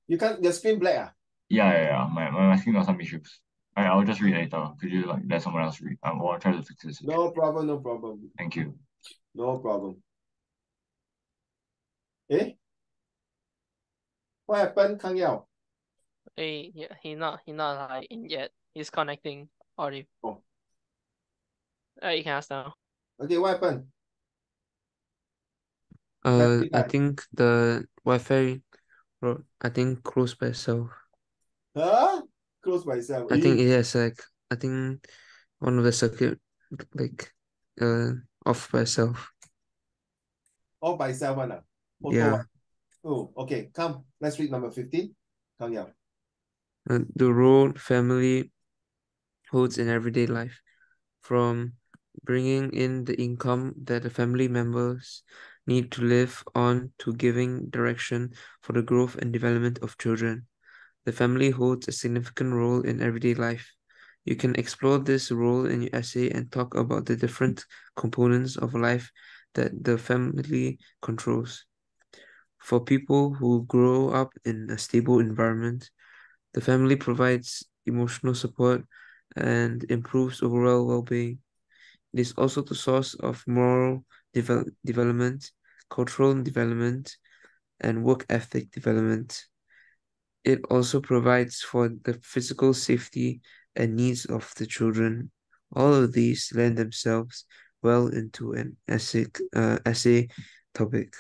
You can't. The screen black. Yeah. My screen got some issues. I'll just read later. Could you like let someone else read? Or try to fix this. No problem. Thank you. No problem. What happened, Kang Yao? Hey, yeah, he's not like in yet. He's connecting already. Oh. You can ask now. Okay, what happened? I think the Wi-Fi, closed by itself. Huh? Closed by itself. I think it has I think one of the circuit off by itself. Off by itself, Yeah. Oh, okay. Come, let's read number 15. Kang Yao. The role family holds in everyday life, from bringing in the income that the family members need to live on to giving direction for the growth and development of children. The family holds a significant role in everyday life. You can explore this role in your essay and talk about the different components of life that the family controls. For people who grow up in a stable environment, the family provides emotional support and improves overall well-being. It is also the source of moral development, cultural development, and work ethic development. It also provides for the physical safety and needs of the children. All of these lend themselves well into an essay topic.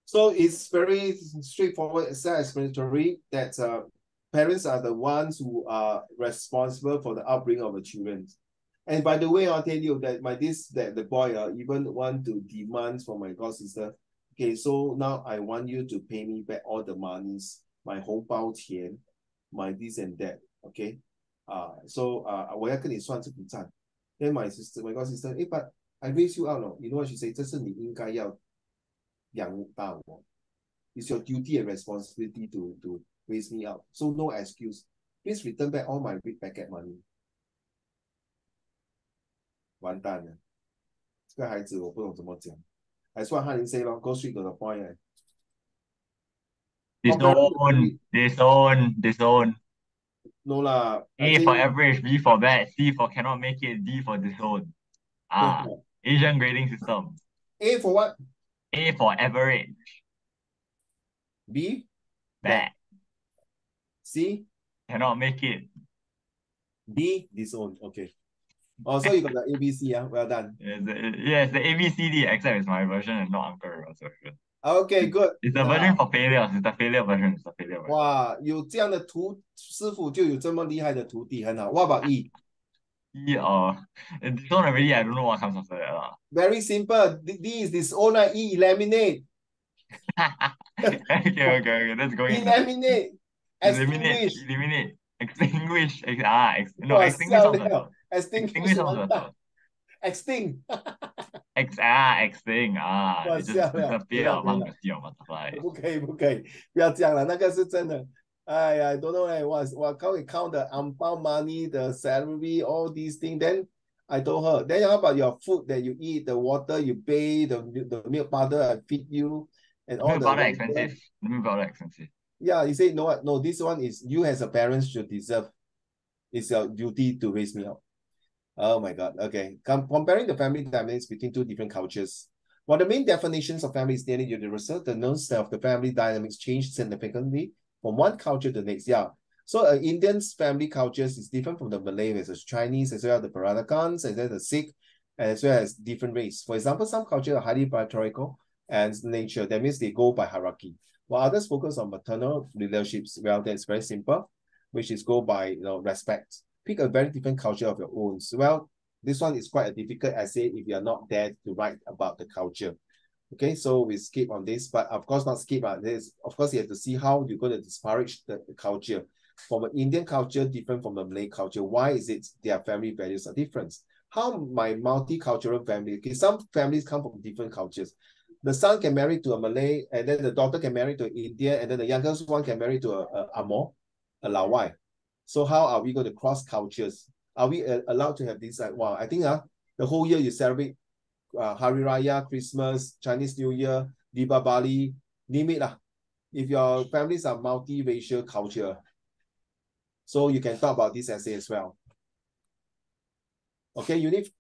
So it's very straightforward, self-explanatory that parents are the ones who are responsible for the upbringing of the children. And by the way, I'll tell you that the boy even want to demand from my god sister, okay, so now I want you to pay me back all the monies, my 红包钱, my this and that, okay? So 我要跟你算这笔账. Then my god sister, but I raise you out, no? You know what she say? 这是你应该要养大我. It's your duty and responsibility to raise me up. So no excuse. Please return back all my big packet money. 完蛋了，这个孩子我不懂怎么讲。I swear Han say long, go straight to the point. Disown. No lah. A for average, B for bad, C for cannot make it, D for disown. Asian grading system. A for what? A for average. B? Bad. C? Cannot make it. D? Disown. Okay. Oh, so you got the ABC, yeah? Well done. Yes, the ABCD, except it's my version and not Uncle Ro's version. Okay, good. It's the version for failures. It's the failure version. Wow, 有这样的师傅就有这么厉害的徒弟，很好。What about E? E this one already, I don't know what comes after that. Very simple. D is disown, E eliminate. Okay, that's going. Eliminate. Extinguish. Eliminate. Extinguish. Extinguish sounds better. Extinguish sounds better. Extinct. Extinct. It just disappear among the sea of butterflies. 不可以，不要这样了，那个是真的。哎呀 I don't know, what can we count the angpao money, the salary, all these things. Then I told her, then how about your food that you eat, the water you pay, the milk powder I feed you, and all the milk powder expensive. The milk powder expensive. Yeah, he said, no, this one is you as a parent should deserve. It's your duty to raise me up. Oh my God. Okay. Comparing the family dynamics between two different cultures. While the main definitions of family is nearly universal, the notions of the family dynamics change significantly from one culture to the next. Yeah. So Indian's family cultures is different from the Malay versus Chinese, as well as the Parathakans, as well as the Sikh, as well as different race. For example, some cultures are highly patriarchal and nature. That means they go by hierarchy. While others focus on maternal relationships, well, that's very simple, which is go by respect. Pick a very different culture of your own. So, well, this one is quite a difficult essay if you're not there to write about the culture. Okay, so we skip on this, but of course not skip on this. Of course, you have to see how you're going to disparage the culture. From an Indian culture, different from the Malay culture. Why is it their family values are different? How my multicultural family, okay, some families come from different cultures. The son can marry to a Malay, and then the daughter can marry to an Indian, and then the youngest one can marry to a Amor, a Lawai. So how are we going to cross cultures? Are we allowed to have this? Wow, I think the whole year you celebrate Hari Raya, Christmas, Chinese New Year, Deepavali, name it. If your families are multiracial culture, so you can talk about this essay as well. Okay,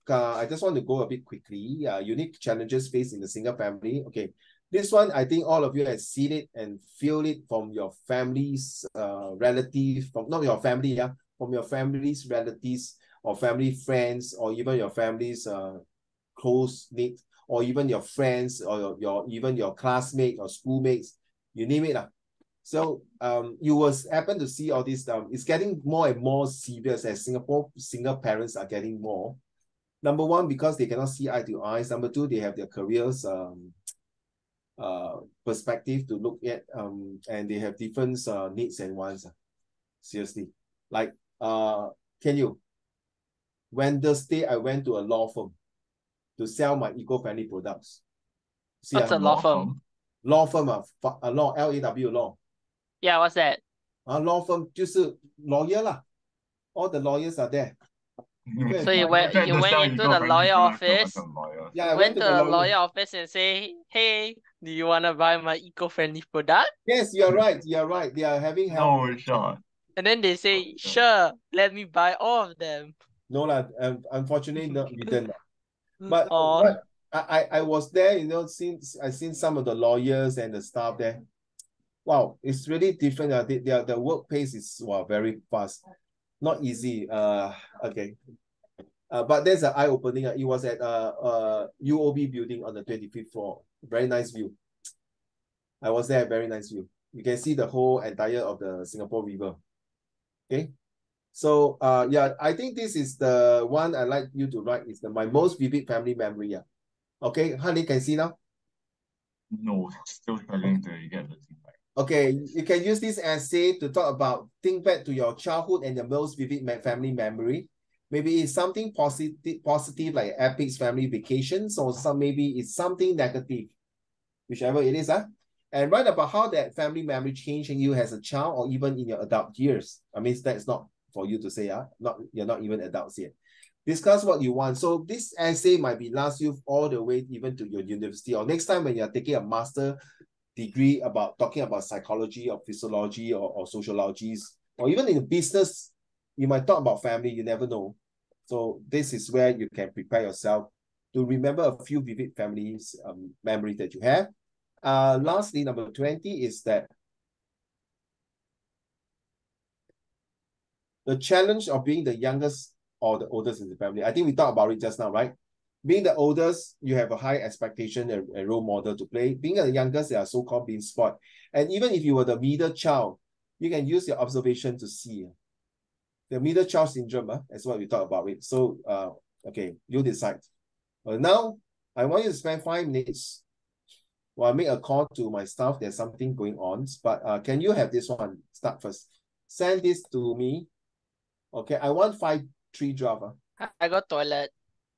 I just want to go a bit quickly. Unique challenges faced in the single family. Okay, this one, I think all of you have seen it and feel it from your family's relatives, not your family, from your family's relatives or family friends, or even your family's close knit, or even your friends, or even your classmates or schoolmates, you name it. So you will happen to see all this. It's getting more and more serious as Singapore single parents are getting more. Number one, because they cannot see eye to eye. Number two, they have their careers perspective to look at, and they have different needs and wants. Seriously, like Wednesday I went to a law firm to sell my eco-friendly products. What's a law firm? law firm law LAW law Yeah, what's that? law firm 就是 lawyer 啦 all the lawyers are there. So you went into the lawyer office. Yeah, I went to to the lawyer office and say, hey, do you want to buy my eco-friendly product? Yes, you're right. You're right. They are having help. No shot. And then they say, sure, let me buy all of them. No, unfortunately, no, we didn't. But Aw. what I was there, since I seen some of the lawyers and the staff there. Wow, it's really different. The work pace is very fast. Not easy. Okay. But there's an eye-opening. It was at UOB building on the 25th floor. Very nice view. I was there, very nice view. You can see the whole entire of the Singapore River. Okay. So yeah, I think this is the one I like you to write. Is my most vivid family memory. Yeah. Okay, honey, can see now? No, still struggling to get the thing right. Okay, you can use this essay to talk about, think back to your childhood and the most vivid family memory. Maybe it's something positive like epic family vacations, or maybe it's something negative, whichever it is. And write about how that family memory changed you as a child or even in your adult years. I mean, that's not for you to say, you're not even adults yet. Discuss what you want. So this essay might be last you all the way even to your university, or next time when you're taking a master degree about talking about psychology or physiology or sociologies, or even in business, you might talk about family, you never know. So this is where you can prepare yourself to remember a few vivid families memories that you have. Lastly, number 20 is that the challenge of being the youngest or the oldest in the family. I think we talked about it just now, right? Being the oldest, you have a high expectation, a role model to play. Being the youngest, they are so-called being spoiled. And even if you were the middle child, you can use your observation to see. The middle child syndrome, that's what we talk about it. So, okay, you decide. Now, I want you to spend 5 minutes while I make a call to my staff. There's something going on, but can you have this one start first? Send this to me. Okay, I want 5-3 draft. I got toilet.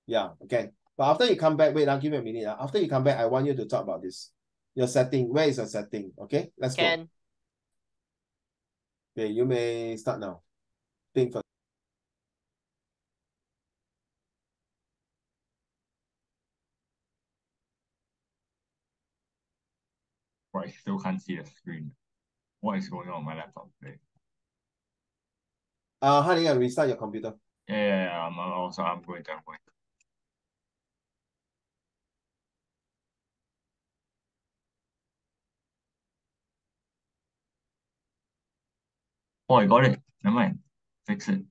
Yeah, okay. But after you come back, wait, I'll give you a minute. After you come back, I want you to talk about this. Your setting. Where is your setting? Okay, let's go. Okay, you may start now. Think first. I still can't see the screen. What is going on my laptop today? Honey, I'll restart your computer. Yeah, I'm going to. Oh, I got it. Never mind. Fix it.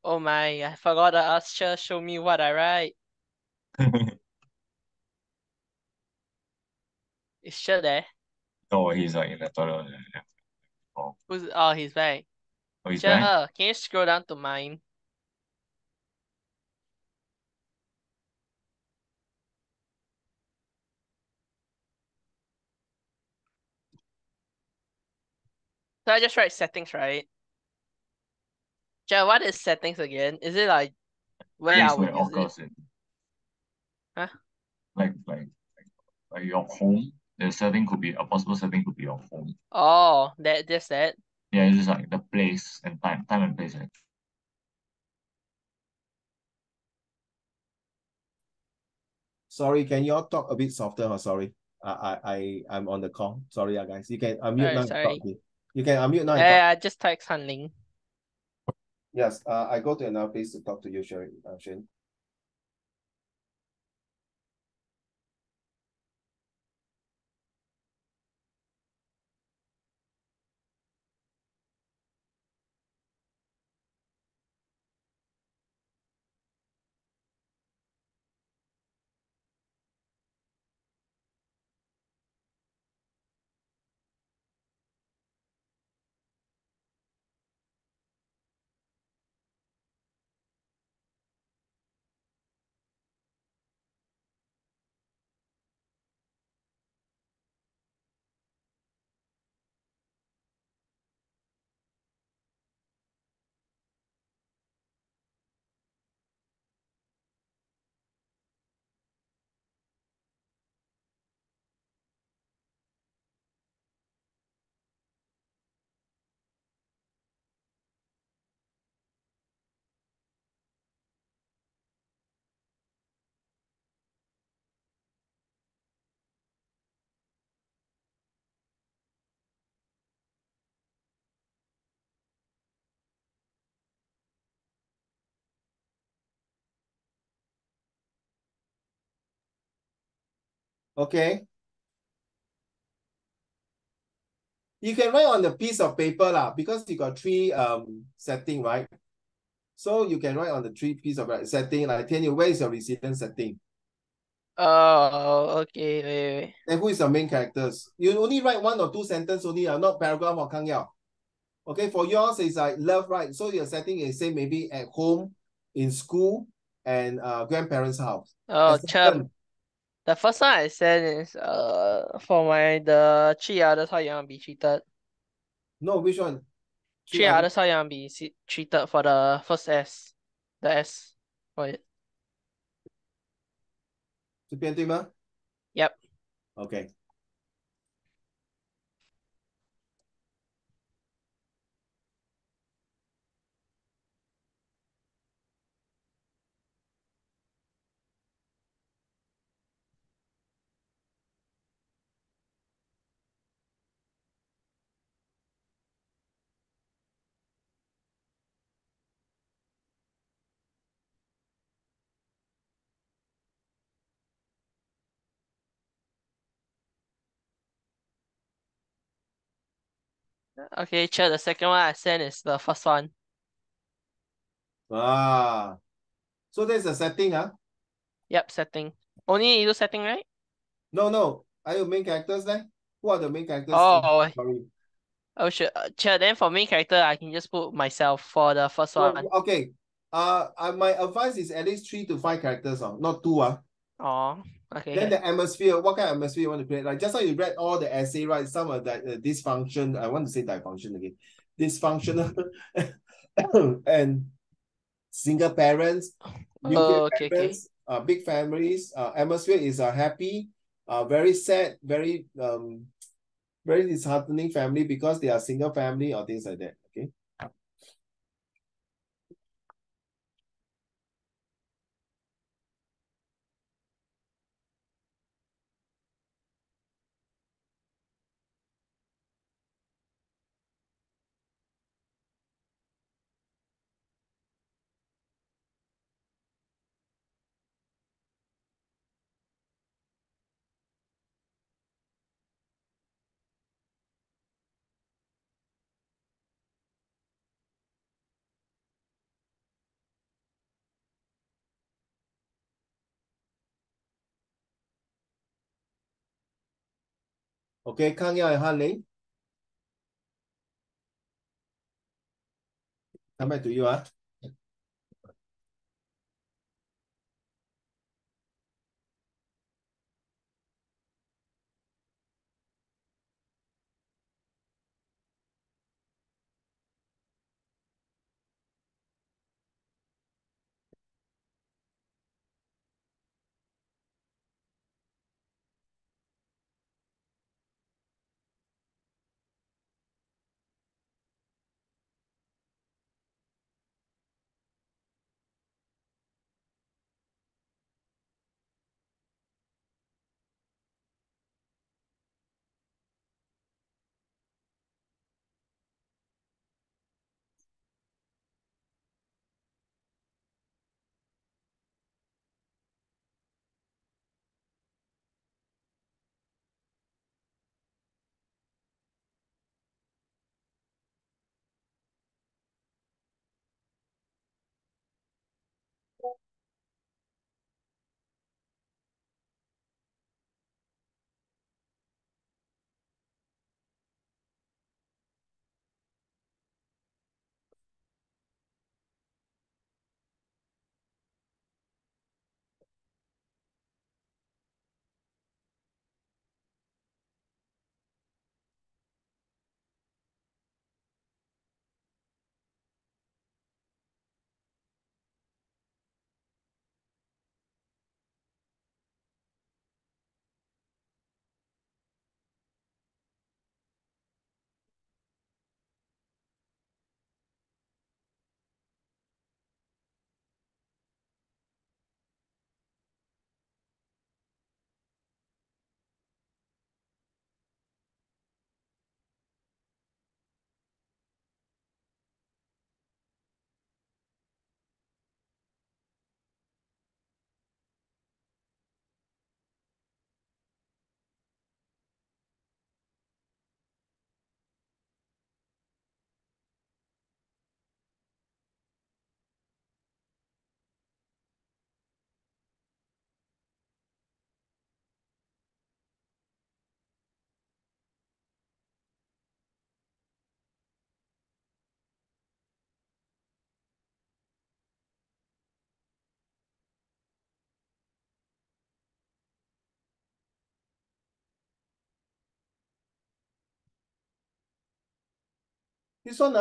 Oh my, I forgot to ask Cher show me what I write. Is Cher there? Oh, he's like in the toilet. Oh, Oh, he's back. he's back. Cher, can you scroll down to mine? So I just write settings, right? Cher, what is settings again? Is it like where I Place where would it use it? occurs in. Huh? Like your home. The setting could be a possible setting could be your home. Oh, that's that. Yeah, it's just like the place and time and place. Right? Sorry, can you all talk a bit softer? Oh, sorry. I'm on the call. Sorry, guys. You can unmute now and talk Sorry. again. You can unmute now and talk. Yeah, just text handling. Yes, I go to another place to talk to you, Shane. Okay. You can write on the piece of paper lah, because you got three setting, right? So you can write on the three piece of setting. Like tell you where is your resident setting. Oh, okay. Wait. And who is the main characters? You only write one or two sentences only, not paragraph or kang yao. Okay, for yours is like love, right? So your setting is say maybe at home, in school, and grandparents' house. Oh, Cher, Second, the first one I said is for the three others how you want to be treated. no, which one? Three others how you want to be treated for the first S. The S for it. 这边对吗？ Yep. Okay. Okay, Cher, the second one I sent is the first one. Ah, so there's a setting, huh? Yep, setting. Only you do setting, right? No. Are you main characters there? Who are the main characters? Oh, Sorry. oh shit. Cher, then for main character, I can just put myself for the first one. Okay. My advice is at least 3 to 5 characters, not 2. Oh, okay. Then the atmosphere, what kind of atmosphere you want to create? Like just now you read all the essay, right? Some of that dysfunction. I want to say dysfunction again. Dysfunctional and single parents, nuclear Oh, okay. parents, big families. Atmosphere is happy, very sad, very very disheartening family because they are single family or things like that. Okay. Okay, Kang Yao and Han Ling. Come back to you. This one,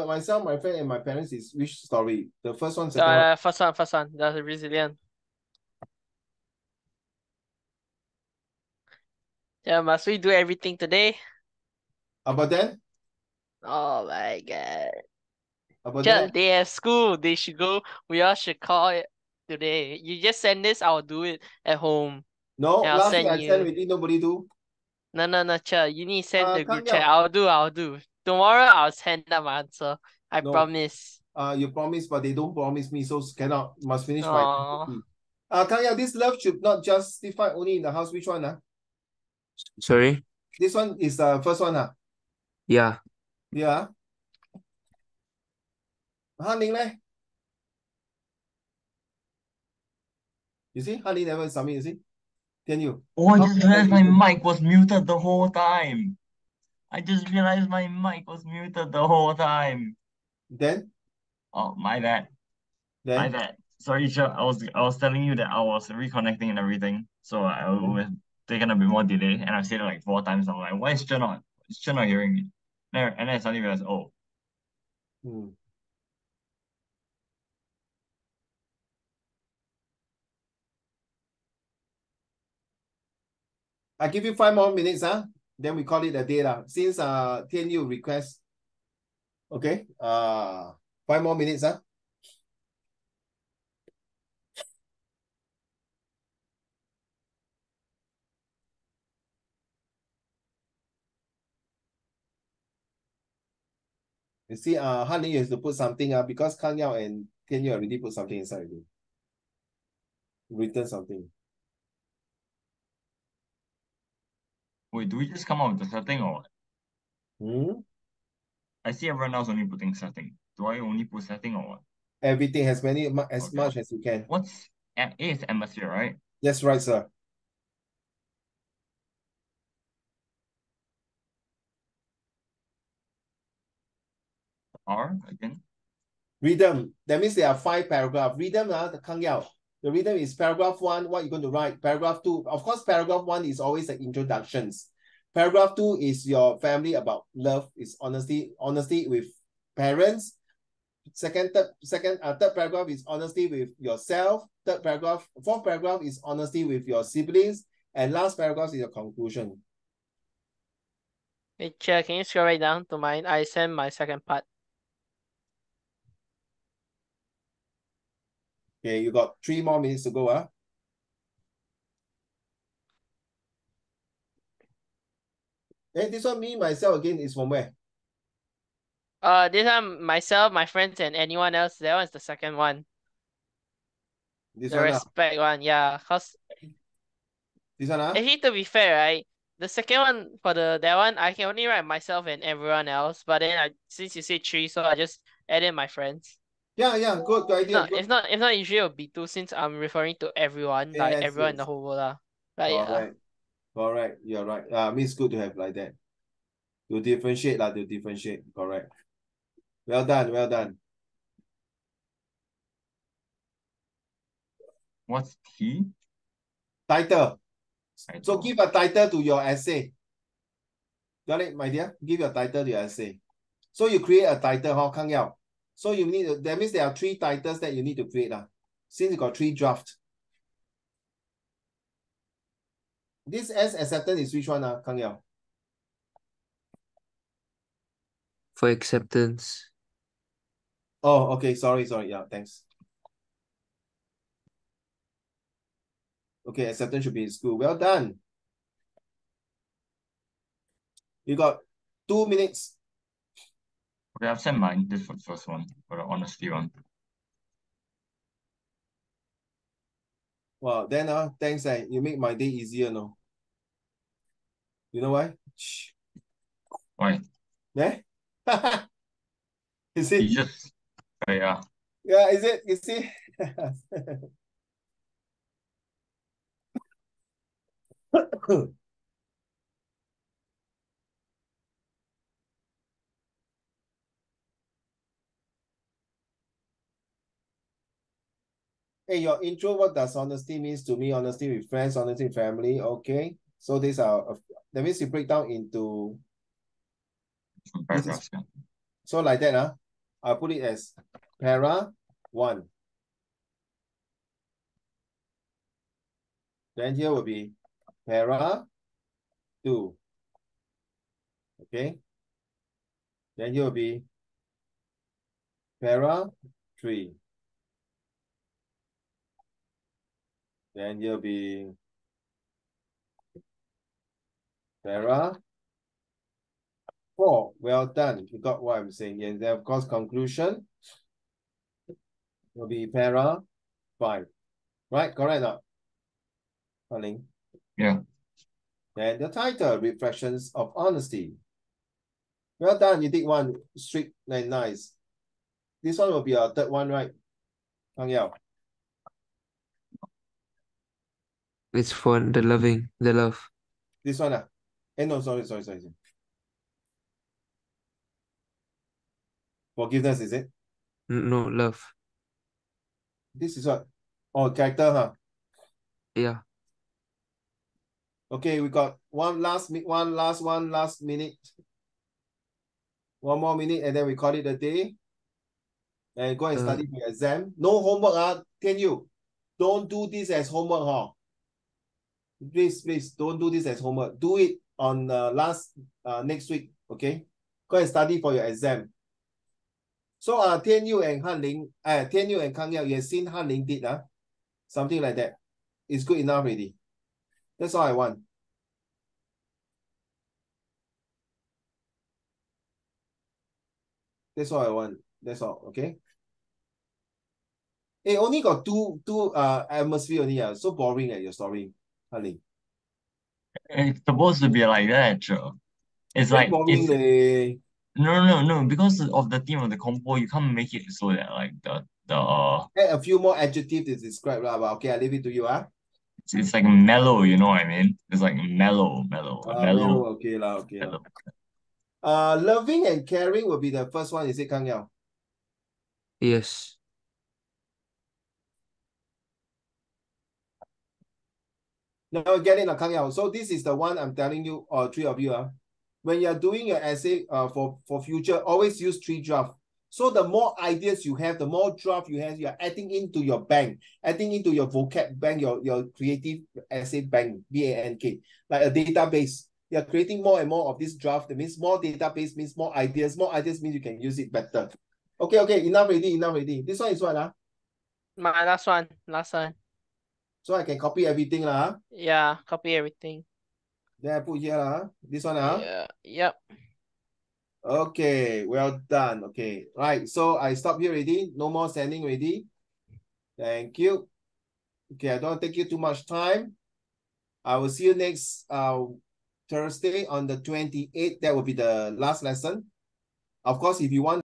myself, my friend, and my parents is which story? The first one, second one? First one. That's resilient. Yeah, must we do everything today? About then? Oh my god. About Yeah, then? they have school. They should go. We all should call it today. You just send this, I'll do it at home. No, And I'll last week send I you. sent already, nobody do. No, Cha. You need to send the Kang group chat. Yao. I'll do. Tomorrow I'll send them answer. I No. promise. You promise, but they don't promise me, so cannot, must finish by Aww. 10:30. Kang Yao, this love should not justify only in the house. Which one? Sorry? This one is the first one. Yeah. Yeah. Han Ling leh? You see, Han Ling never submit, you see? Can you? Oh, I just realized my mic was muted the whole time. I just realized my mic was muted the whole time. Then? Oh, my bad. Then? My bad. Sorry, sure. I was telling you that I was reconnecting and everything, so I was taking a bit more delay, and I said it like 4 times. I'm like, why is Chen not? Is Chen not hearing me? And then I suddenly realized, oh. I give you 5 more minutes, then we call it a day. Since Tian Yu request. Okay. 5 more minutes, You see, Han Ling has to put something because Kang Yao and Tian Yu already put something inside already. Written something. Wait, do we just come out with the setting or what? I see everyone else only putting setting. Do I only put setting or what? Everything has much as you can. What's A is atmosphere, right? That's right, sir. R again. Rhythm. That means there are 5 paragraphs. Rhythm, the Kang Yao. The rhythm is paragraph 1, what you're going to write. Paragraph 2, of course, paragraph 1 is always the introductions. Paragraph 2 is your family about love, is honesty with parents. Third paragraph is honesty with yourself. Fourth paragraph is honesty with your siblings. And last paragraph is your conclusion. Hey, Chair, can you scroll right down to mine? I sent my second part. Okay, you got 3 more minutes to go. Hey, this one, me, myself, again, is from where? This one, myself, my friends, and anyone else. That one's the second one. This The one, respect one, yeah. Cause this one, actually, to be fair, right, the second one for that one, I can only write myself and everyone else. But then since you say 3, so I just added my friends. Yeah, good idea. If not, usually it'll be 2 since I'm referring to everyone, like Yes, everyone in the whole world. Correct. Correct. You're right. I mean, it's good to have like that. To differentiate. Correct. Well done. Well done. What's T? Title. So Title. give a title to your essay. Got it, my dear? Give your title to your essay. So you create a title, Kang Yao. So you need to, that means there are 3 titles that you need to create. Since you got 3 drafts. This S acceptance is which one, Kang Yao? For acceptance. Oh, okay. Sorry. Yeah, thanks. Okay, acceptance should be in school. Well done. You got 2 minutes. Okay, I've sent mine. This for the first one, for the honesty one. Wow, then thanks. You make my day easier, no? You know why? Shh. Why? Yeah? Is it? You just yeah. Yeah, is it? You see? Hey, your intro, what does honesty means to me? Honesty with friends, honesty with family. Okay. So these are, that means you break down into Paragraphs, yeah. So like that, I'll put it as para 1. Then here will be para 2. Okay. Then here will be para 3. Then here will be para 4. Well done. You got what I'm saying. And then, of course, conclusion will be para 5. Right? Correct or not? Honey? Yeah. Then the title, Reflections of Honesty. Well done. You did one strict and nice. This one will be our third one, right? Kang Yao. It's for the love. This one, no, sorry. Forgiveness, is it? No, love. This is what? Oh, character, Yeah. Okay, we got one last minute. One more minute, and then we call it a day. And go and study for your exam. No homework, Can you? Don't do this as homework, Please, don't do this as homework. Do it on next week, okay? Go and study for your exam. So Tian Yu and Kang Yao, you have seen Han Ling did something like that. It's good enough already. That's all I want. That's all I want. That's all, okay? Hey, only got two atmosphere only. So boring your story, Han Ling. It's supposed to be like that, sure. It's Very like boring, it's no, because of the theme of the compo, you can't make it so that like the Add a few more adjectives to describe, but okay, I leave it to you, it's like mellow, you know what I mean? It's like mellow. mellow, okay, mellow. Loving and caring will be the first one, is it, Kang Yao? Yes. Now get it, Kang Yao. So this is the one I'm telling you, or three of you. When you're doing your essay for future, always use 3 drafts. So the more ideas you have, the more draft you have, you're adding into your bank, adding into your vocab bank, your creative essay bank, BANK, like a database. You're creating more and more of this draft. That means more database means more ideas. More ideas means you can use it better. Okay, enough already. This one is what? My last one. So I can copy everything lah. Yeah, copy everything. Then I put here lah. This one lah. Yeah, yep. Okay, well done. Okay, right. So I stop here already. No more sending already. Thank you. Okay, I don't take you too much time. I will see you next Thursday on the 28th. That will be the last lesson. Of course, if you want